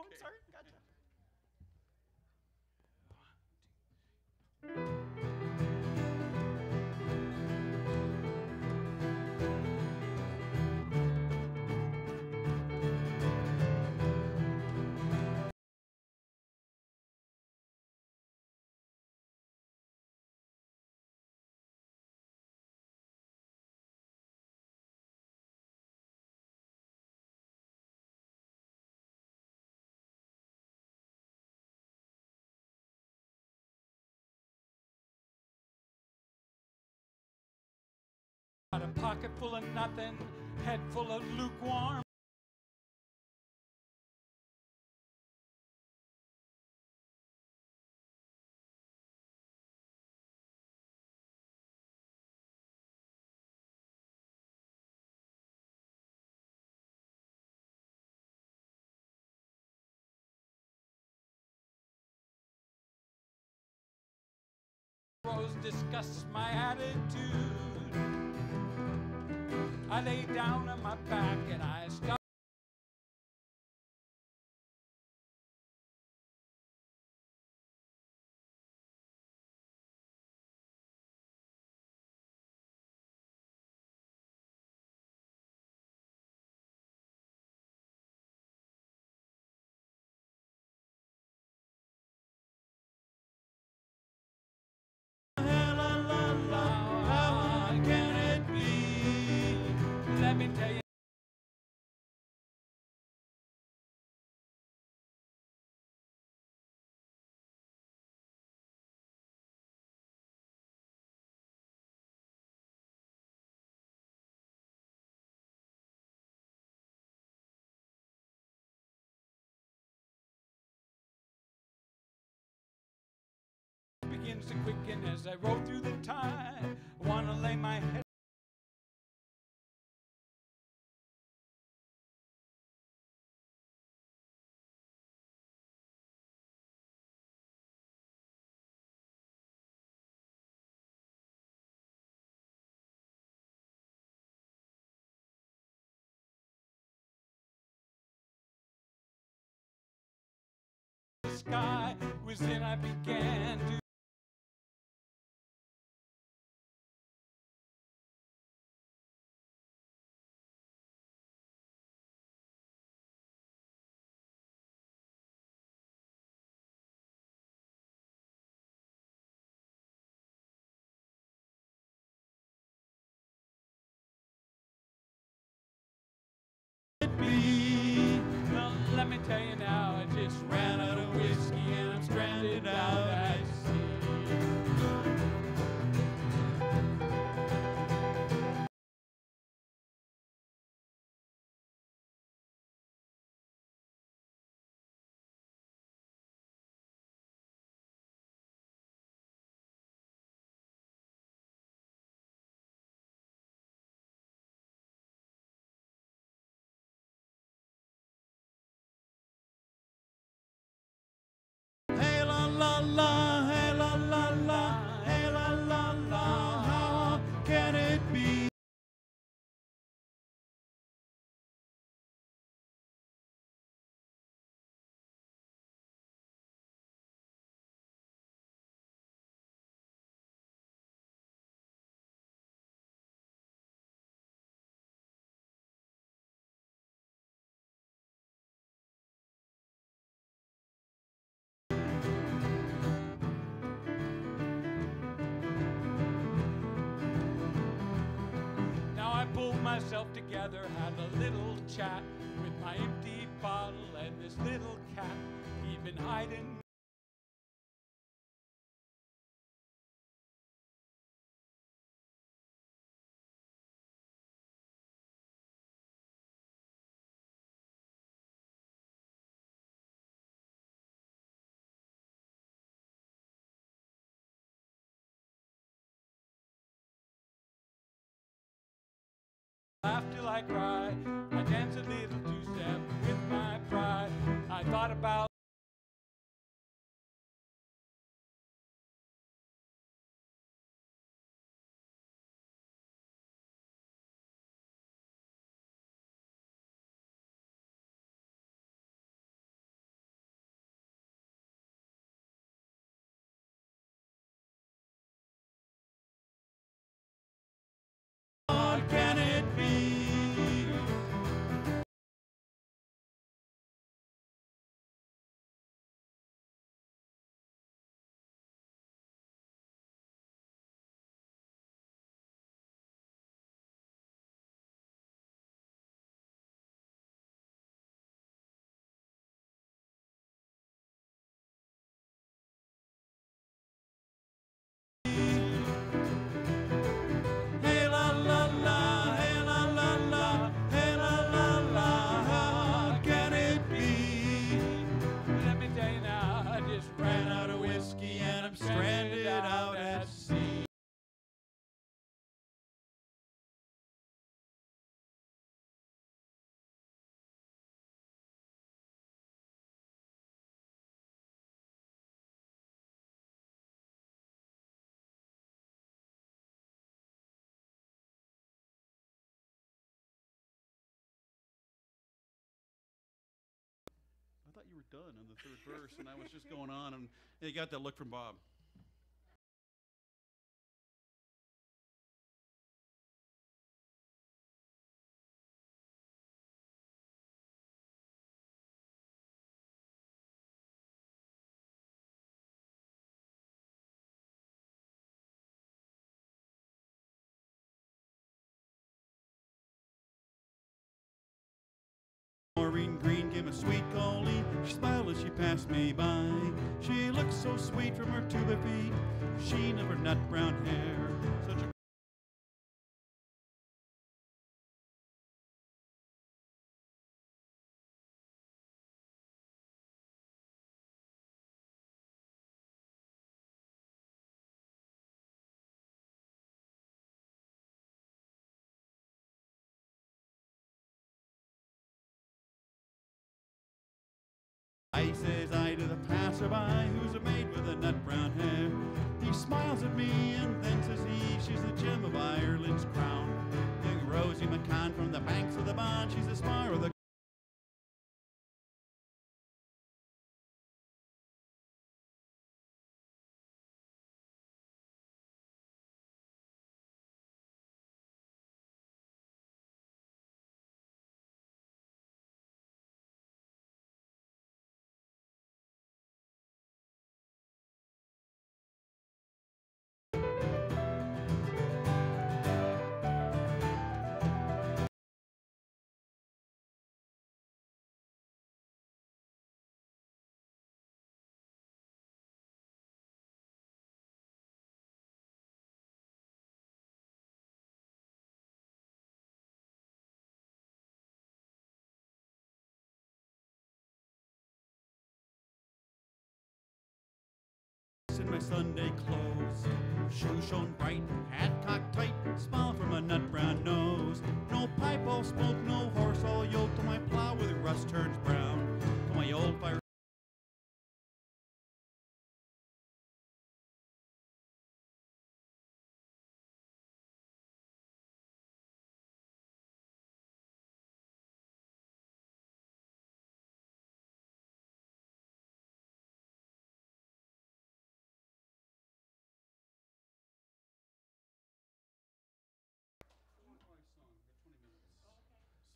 concert. Gotcha. Got a pocket full of nothing, head full of lukewarm. Rose disgusts my attitude. I lay down on my back and I start. How can it be? Let me tell you. Begins to quicken as I roll through the tide. Wanna lay my head. The sky was then I began to. Well, let me tell you now, I just ran out of whiskey and I'm stranded out at sea. Hey la la la, hey la la la, hey la la la, how can it be? Now I pulled myself together, had a little chat with my empty bottle and this little cat. He'd been hiding. Laughed till I cried. I danced a little two-step with my pride. I thought about you were done on the third verse, and I was just going on, and you got that look from Bob. Maureen Green gave a sweet Colleen. She smiled as she passed me by. She looked so sweet from her tuba feet. Sheen of her nut brown hair. Such a I says I to the passerby, who's a maid with a nut brown hair. He smiles at me and then says he, she's the gem of Ireland's crown. Young Rosie McCann from the banks of the Bond, she's the spire of the in my Sunday clothes. Shoes shone bright, hat cocked tight, smile from a nut brown nose. No pipe all smoke, no horse all yoked, to my plow with rust turns brown. To my old fire.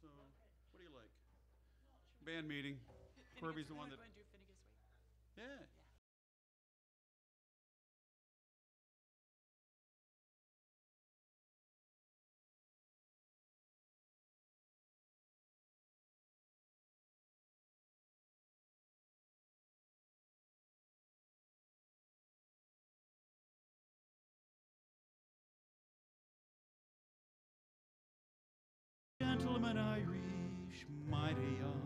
So, what do you like? Band meeting. Corby's the one that. Go and do Finnegan's Wake. Yeah. Gentleman Irish, mighty young.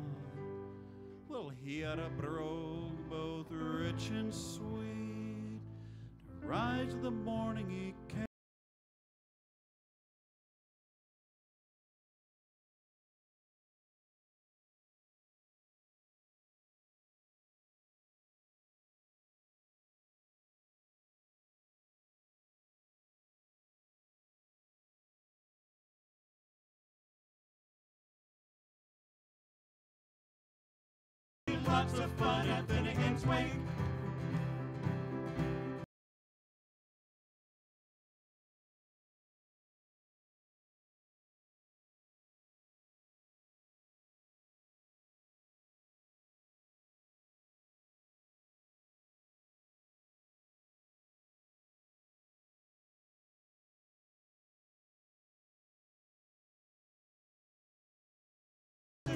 Well, he had a brogue both rich and sweet. To rise of the morning he came. Lots of fun at Finnegan's Wake.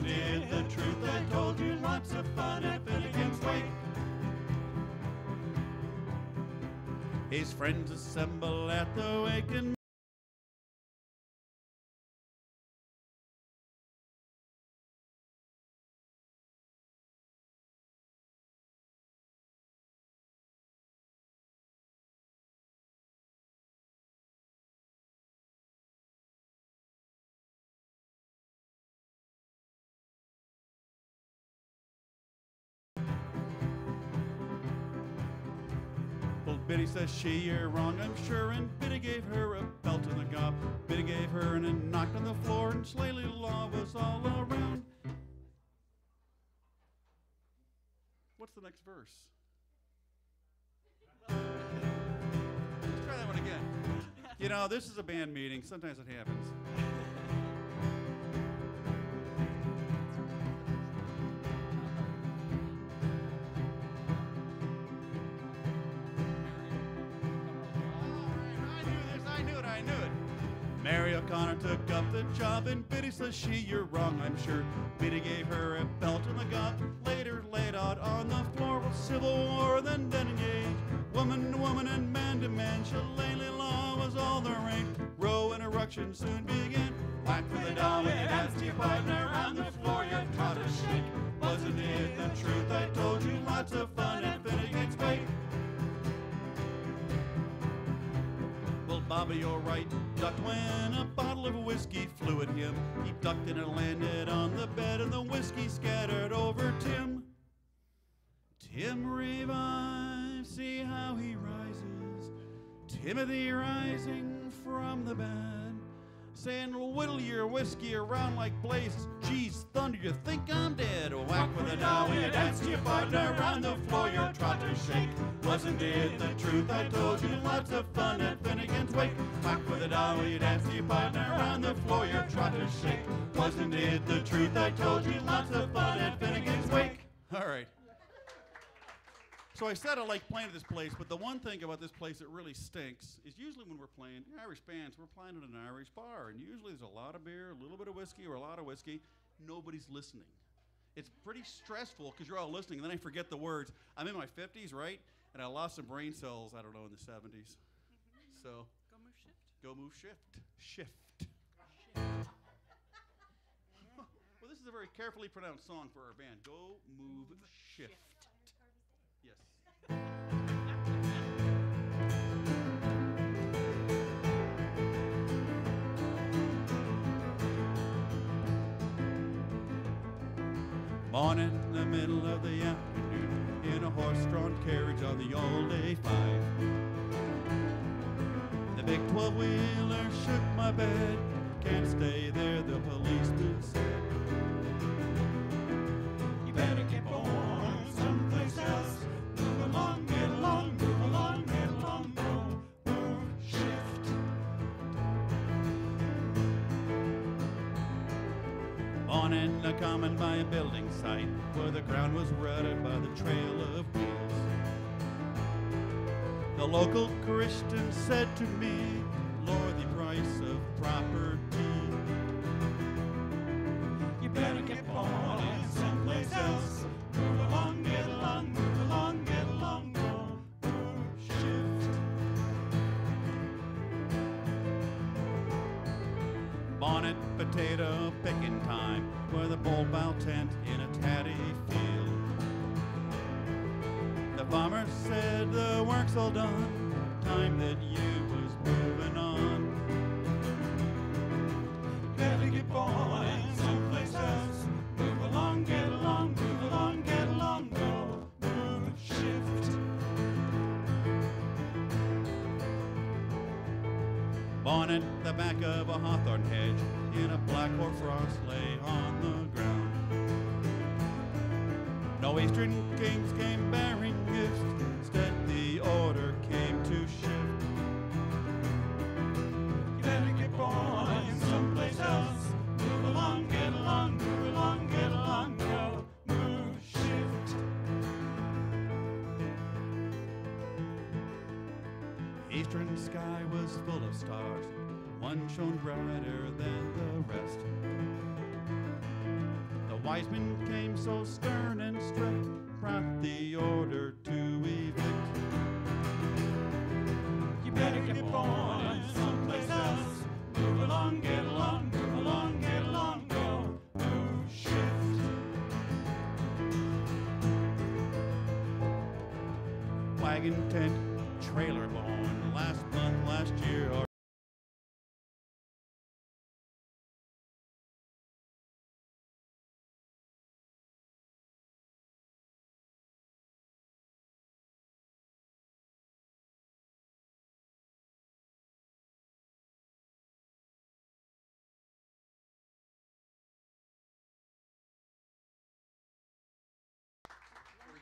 Did the truth I told you, lots of fun at Finnegan's Wake. His friends assemble at the wake and Biddy says she, you're wrong, I'm sure, and Biddy gave her a belt in the gob. Biddy gave her and it knocked on the floor, and Slaley Law was all around. what's the next verse? Let's try that one again. You know, this is a band meeting. Sometimes it happens. I knew it. Mary O'Connor took up the job, and Biddy says she, you're wrong, I'm sure. Biddy gave her a belt and a gun, later laid out on the floor with Civil War, then engaged. Woman to woman and man to man, shillelagh law was all the rage. Row and erection soon began. Whack with a doll when you dance to your partner on the floor, your trot to shake. Wasn't it the truth I told you? Lots of fun at Finnegan's Wake. Well, Bobby, you're right, ducked when a bottle of whiskey flew at him. He ducked and it landed on the bed, and the whiskey scattered over Tim. Tim revives, see how he rises. Timothy rising from the bed, saying, whittle your whiskey around like blazes. Geez, thunder, you think I'm dead? Whack with a doll when you dance to your partner around the floor, your trot to shake. Wasn't it the truth I told you? Lots of fun at Finnegan's Wake. Whack with a doll when you dance to your partner around the floor, your trot to shake. Wasn't it the truth I told you? Lots of fun at Finnegan's Wake. All right. So I said I like playing at this place, but the one thing about this place that really stinks is usually when we're playing Irish bands, we're playing at an Irish bar, and usually there's a lot of beer, a little bit of whiskey, or a lot of whiskey. Nobody's listening. It's pretty stressful because you're all listening, and then I forget the words. I'm in my 50s, right? And I lost some brain cells, I don't know, in the 70s. So, Go move shift. go move shift. Shift. Well, this is a very carefully pronounced song for our band. Go move shift. Yes. Born in the middle of the afternoon in a horse-drawn carriage on the old A5. The big 12-wheeler shook my bed. Can't stay there, the policeman said. You better get on someplace else. Move along, get along, move along, get along, go, move, shift. On in the common by a building site where the ground was rutted by the trail of wheels. The local Christian said to me, lower the price of property. You better get on in someplace else. Move along, get along, move along, get along, go, move, shift. Bonnet, potato, picking time, with a bulb bow tent in a tatty field. The farmer said the work's all done, time that you was moving on. Better get on in someplace else. Move along, get along, move along, get along, go, move, shift. Born at the back of a hawthorn hedge, in a black hoarfrost lay on the ground. No eastern kings came bearing gifts, instead the order came to shift. You better get born in someplace else. Move along, get along, move along, get along, go, move, shift. Eastern sky was full of stars, one shone brighter than the rest. The wise men came so stern and strict, brought the order to evict. You better get born in someplace else. Move along, get along, move along, get along, go, move, shift. Wagon, tent, trailer born, last month, last year, or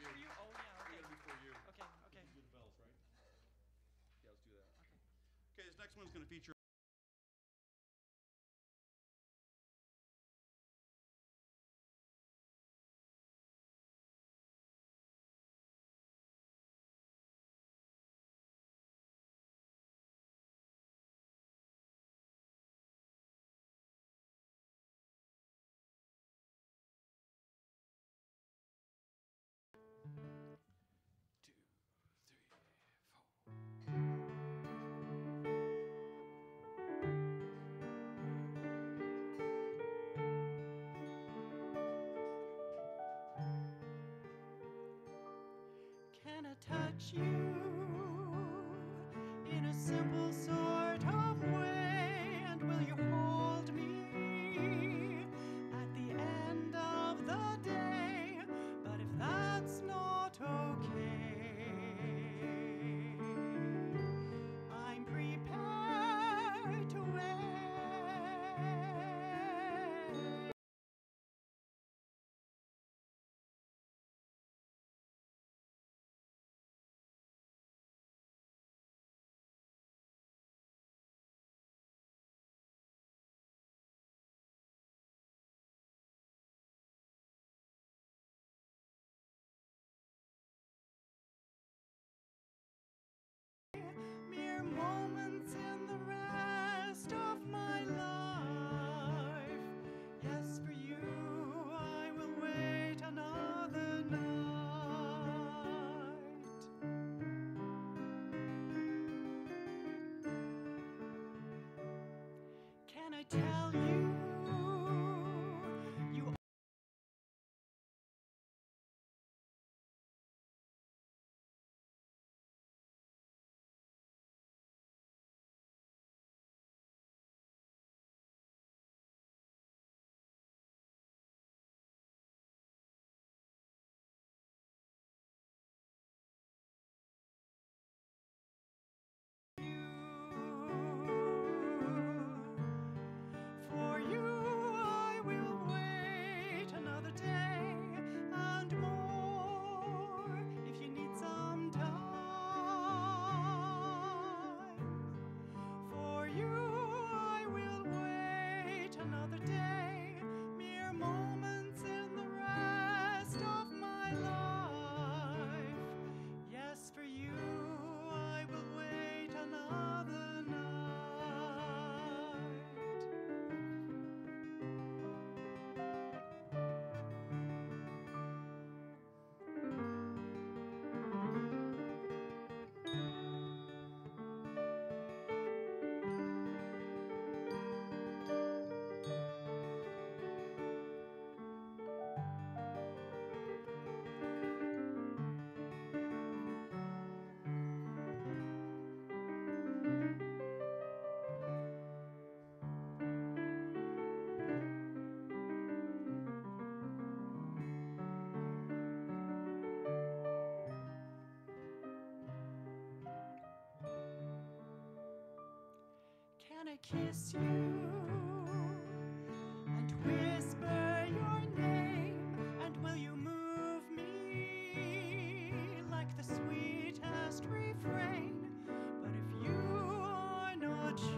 Are you Okay, this next one's going to feature. Can I touch you in a simple sort of way? And will you hold me at the end of the day? But if that's not okay, I'm prepared to wait. Mere moments in the rest of my life. Yes, for you I will wait another night. Can I tell you, you For you I will wait another day and more if you need some time. For you I will wait another day, mere moments in the rest of my life. Yes, for you I will wait another night. Can I kiss you and whisper your name? And will you move me like the sweetest refrain? But if you are not sure,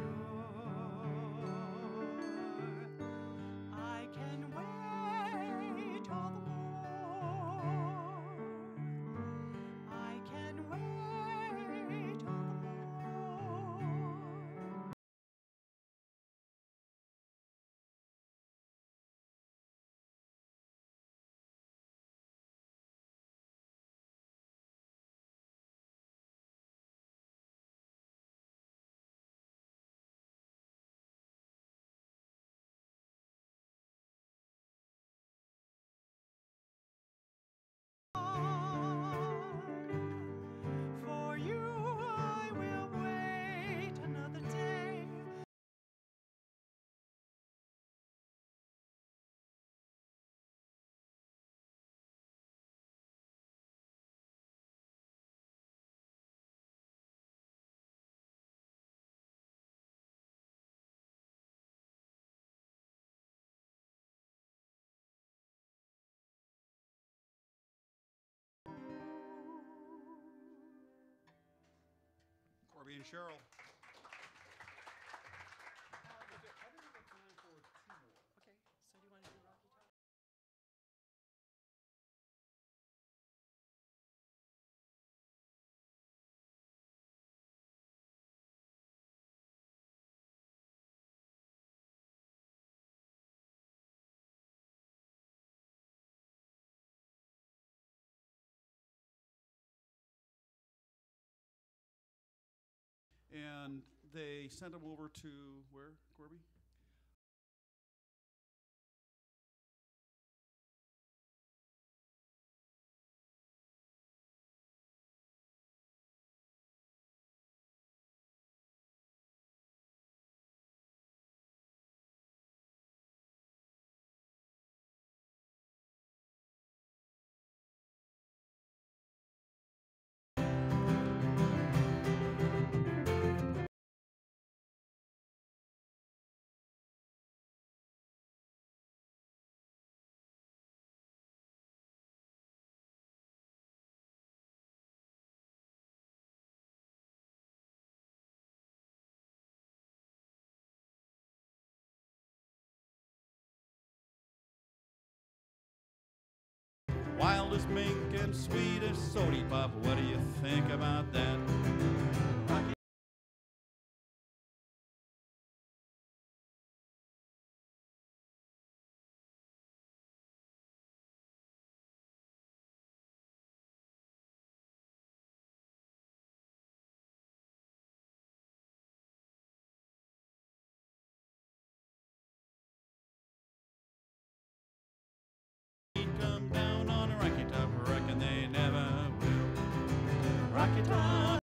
I can wait all the more. I can wait all the more. For you I will wait another day. Corby and Cheryl. and they sent him over to where, Corby? Wildest mink and sweetest sody pop. What do you think about that? Rocky. Come down on a rocky top, reckon they never will. Rocky top.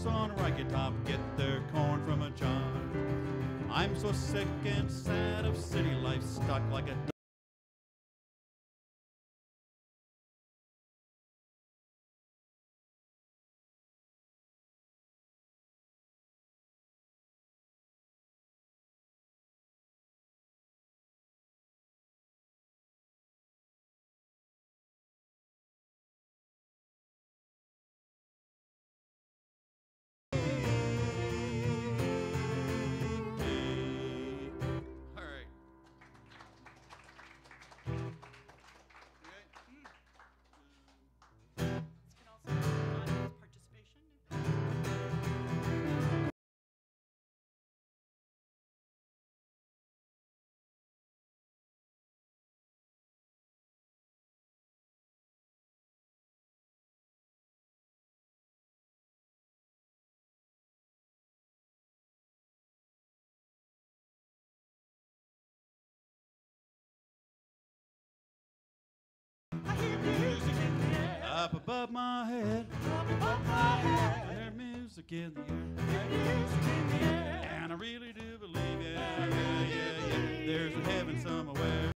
On a rocky top, get their corn from a jar. I'm so sick and sad of city life, stuck like a up above my head. I hear music in the air. And I really do believe, yeah, there's a heaven somewhere.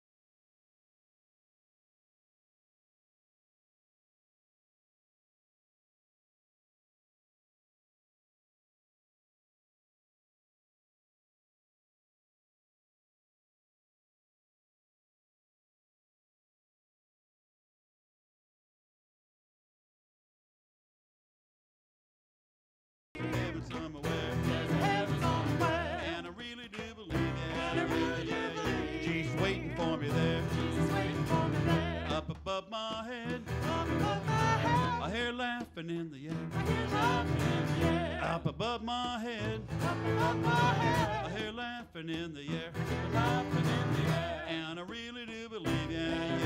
Heaven somewhere. There's a heaven somewhere. And I really do believe, yeah, Jesus waiting for me there. Jesus waiting for me there. Up above my head, Up above my head. I hear laughing in the air. I hear laughing in the air. Up above my head, Up above my head. I hear laughing in the air. Laughing in the air. And I really do believe, yeah,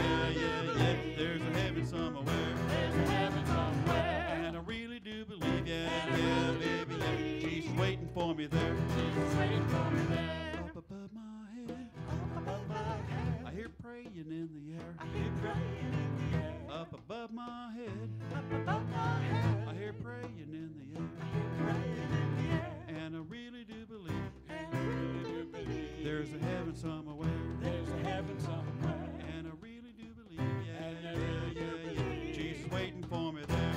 there's a heaven somewhere. There's a heaven somewhere. And I really do believe, yeah, baby, yeah, Jesus waiting for me there. Jesus waiting for me there. Up above my head, Up above my head. I hear praying in the air. I hear praying in the air. Up above my head, Up above my head. I hear praying in the air. I hear praying in the air. And I There's a heaven somewhere. There's a heaven somewhere. And I really do believe, yeah. Jesus waiting for me there.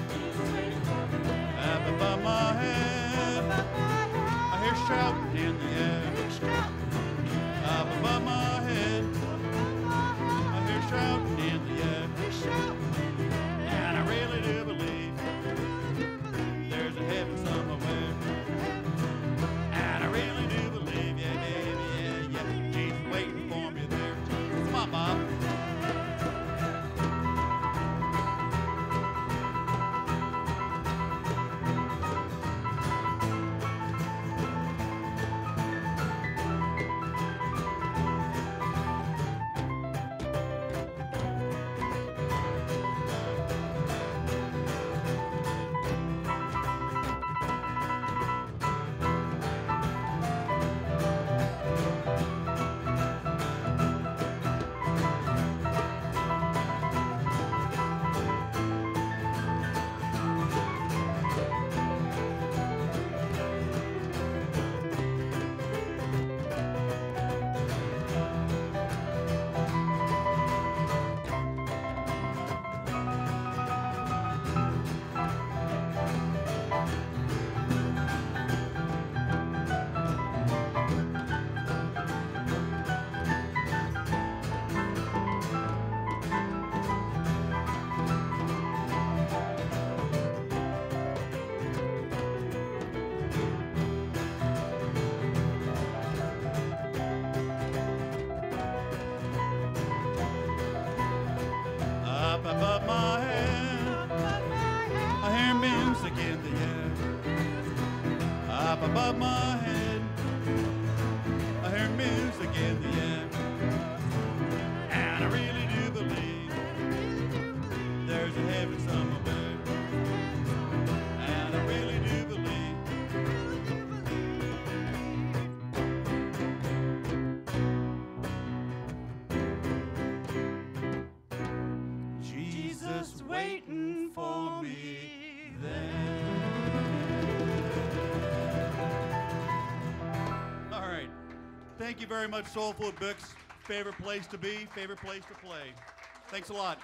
Up above my head, I hear shouting in the air. Up above my head, I hear shouting in the air. And I really do believe there's a heaven somewhere. And I really do believe, yeah. Jesus waiting for me there. Come on, Bob. Up above my head, I hear music in the air. Up above my head, I hear music in the air. And I really do believe there's a heaven somewhere. And I really do believe. Jesus waiting for me there. All right. Thank you very much, Soulfood Books. Favorite place to be, favorite place to play. Thanks a lot.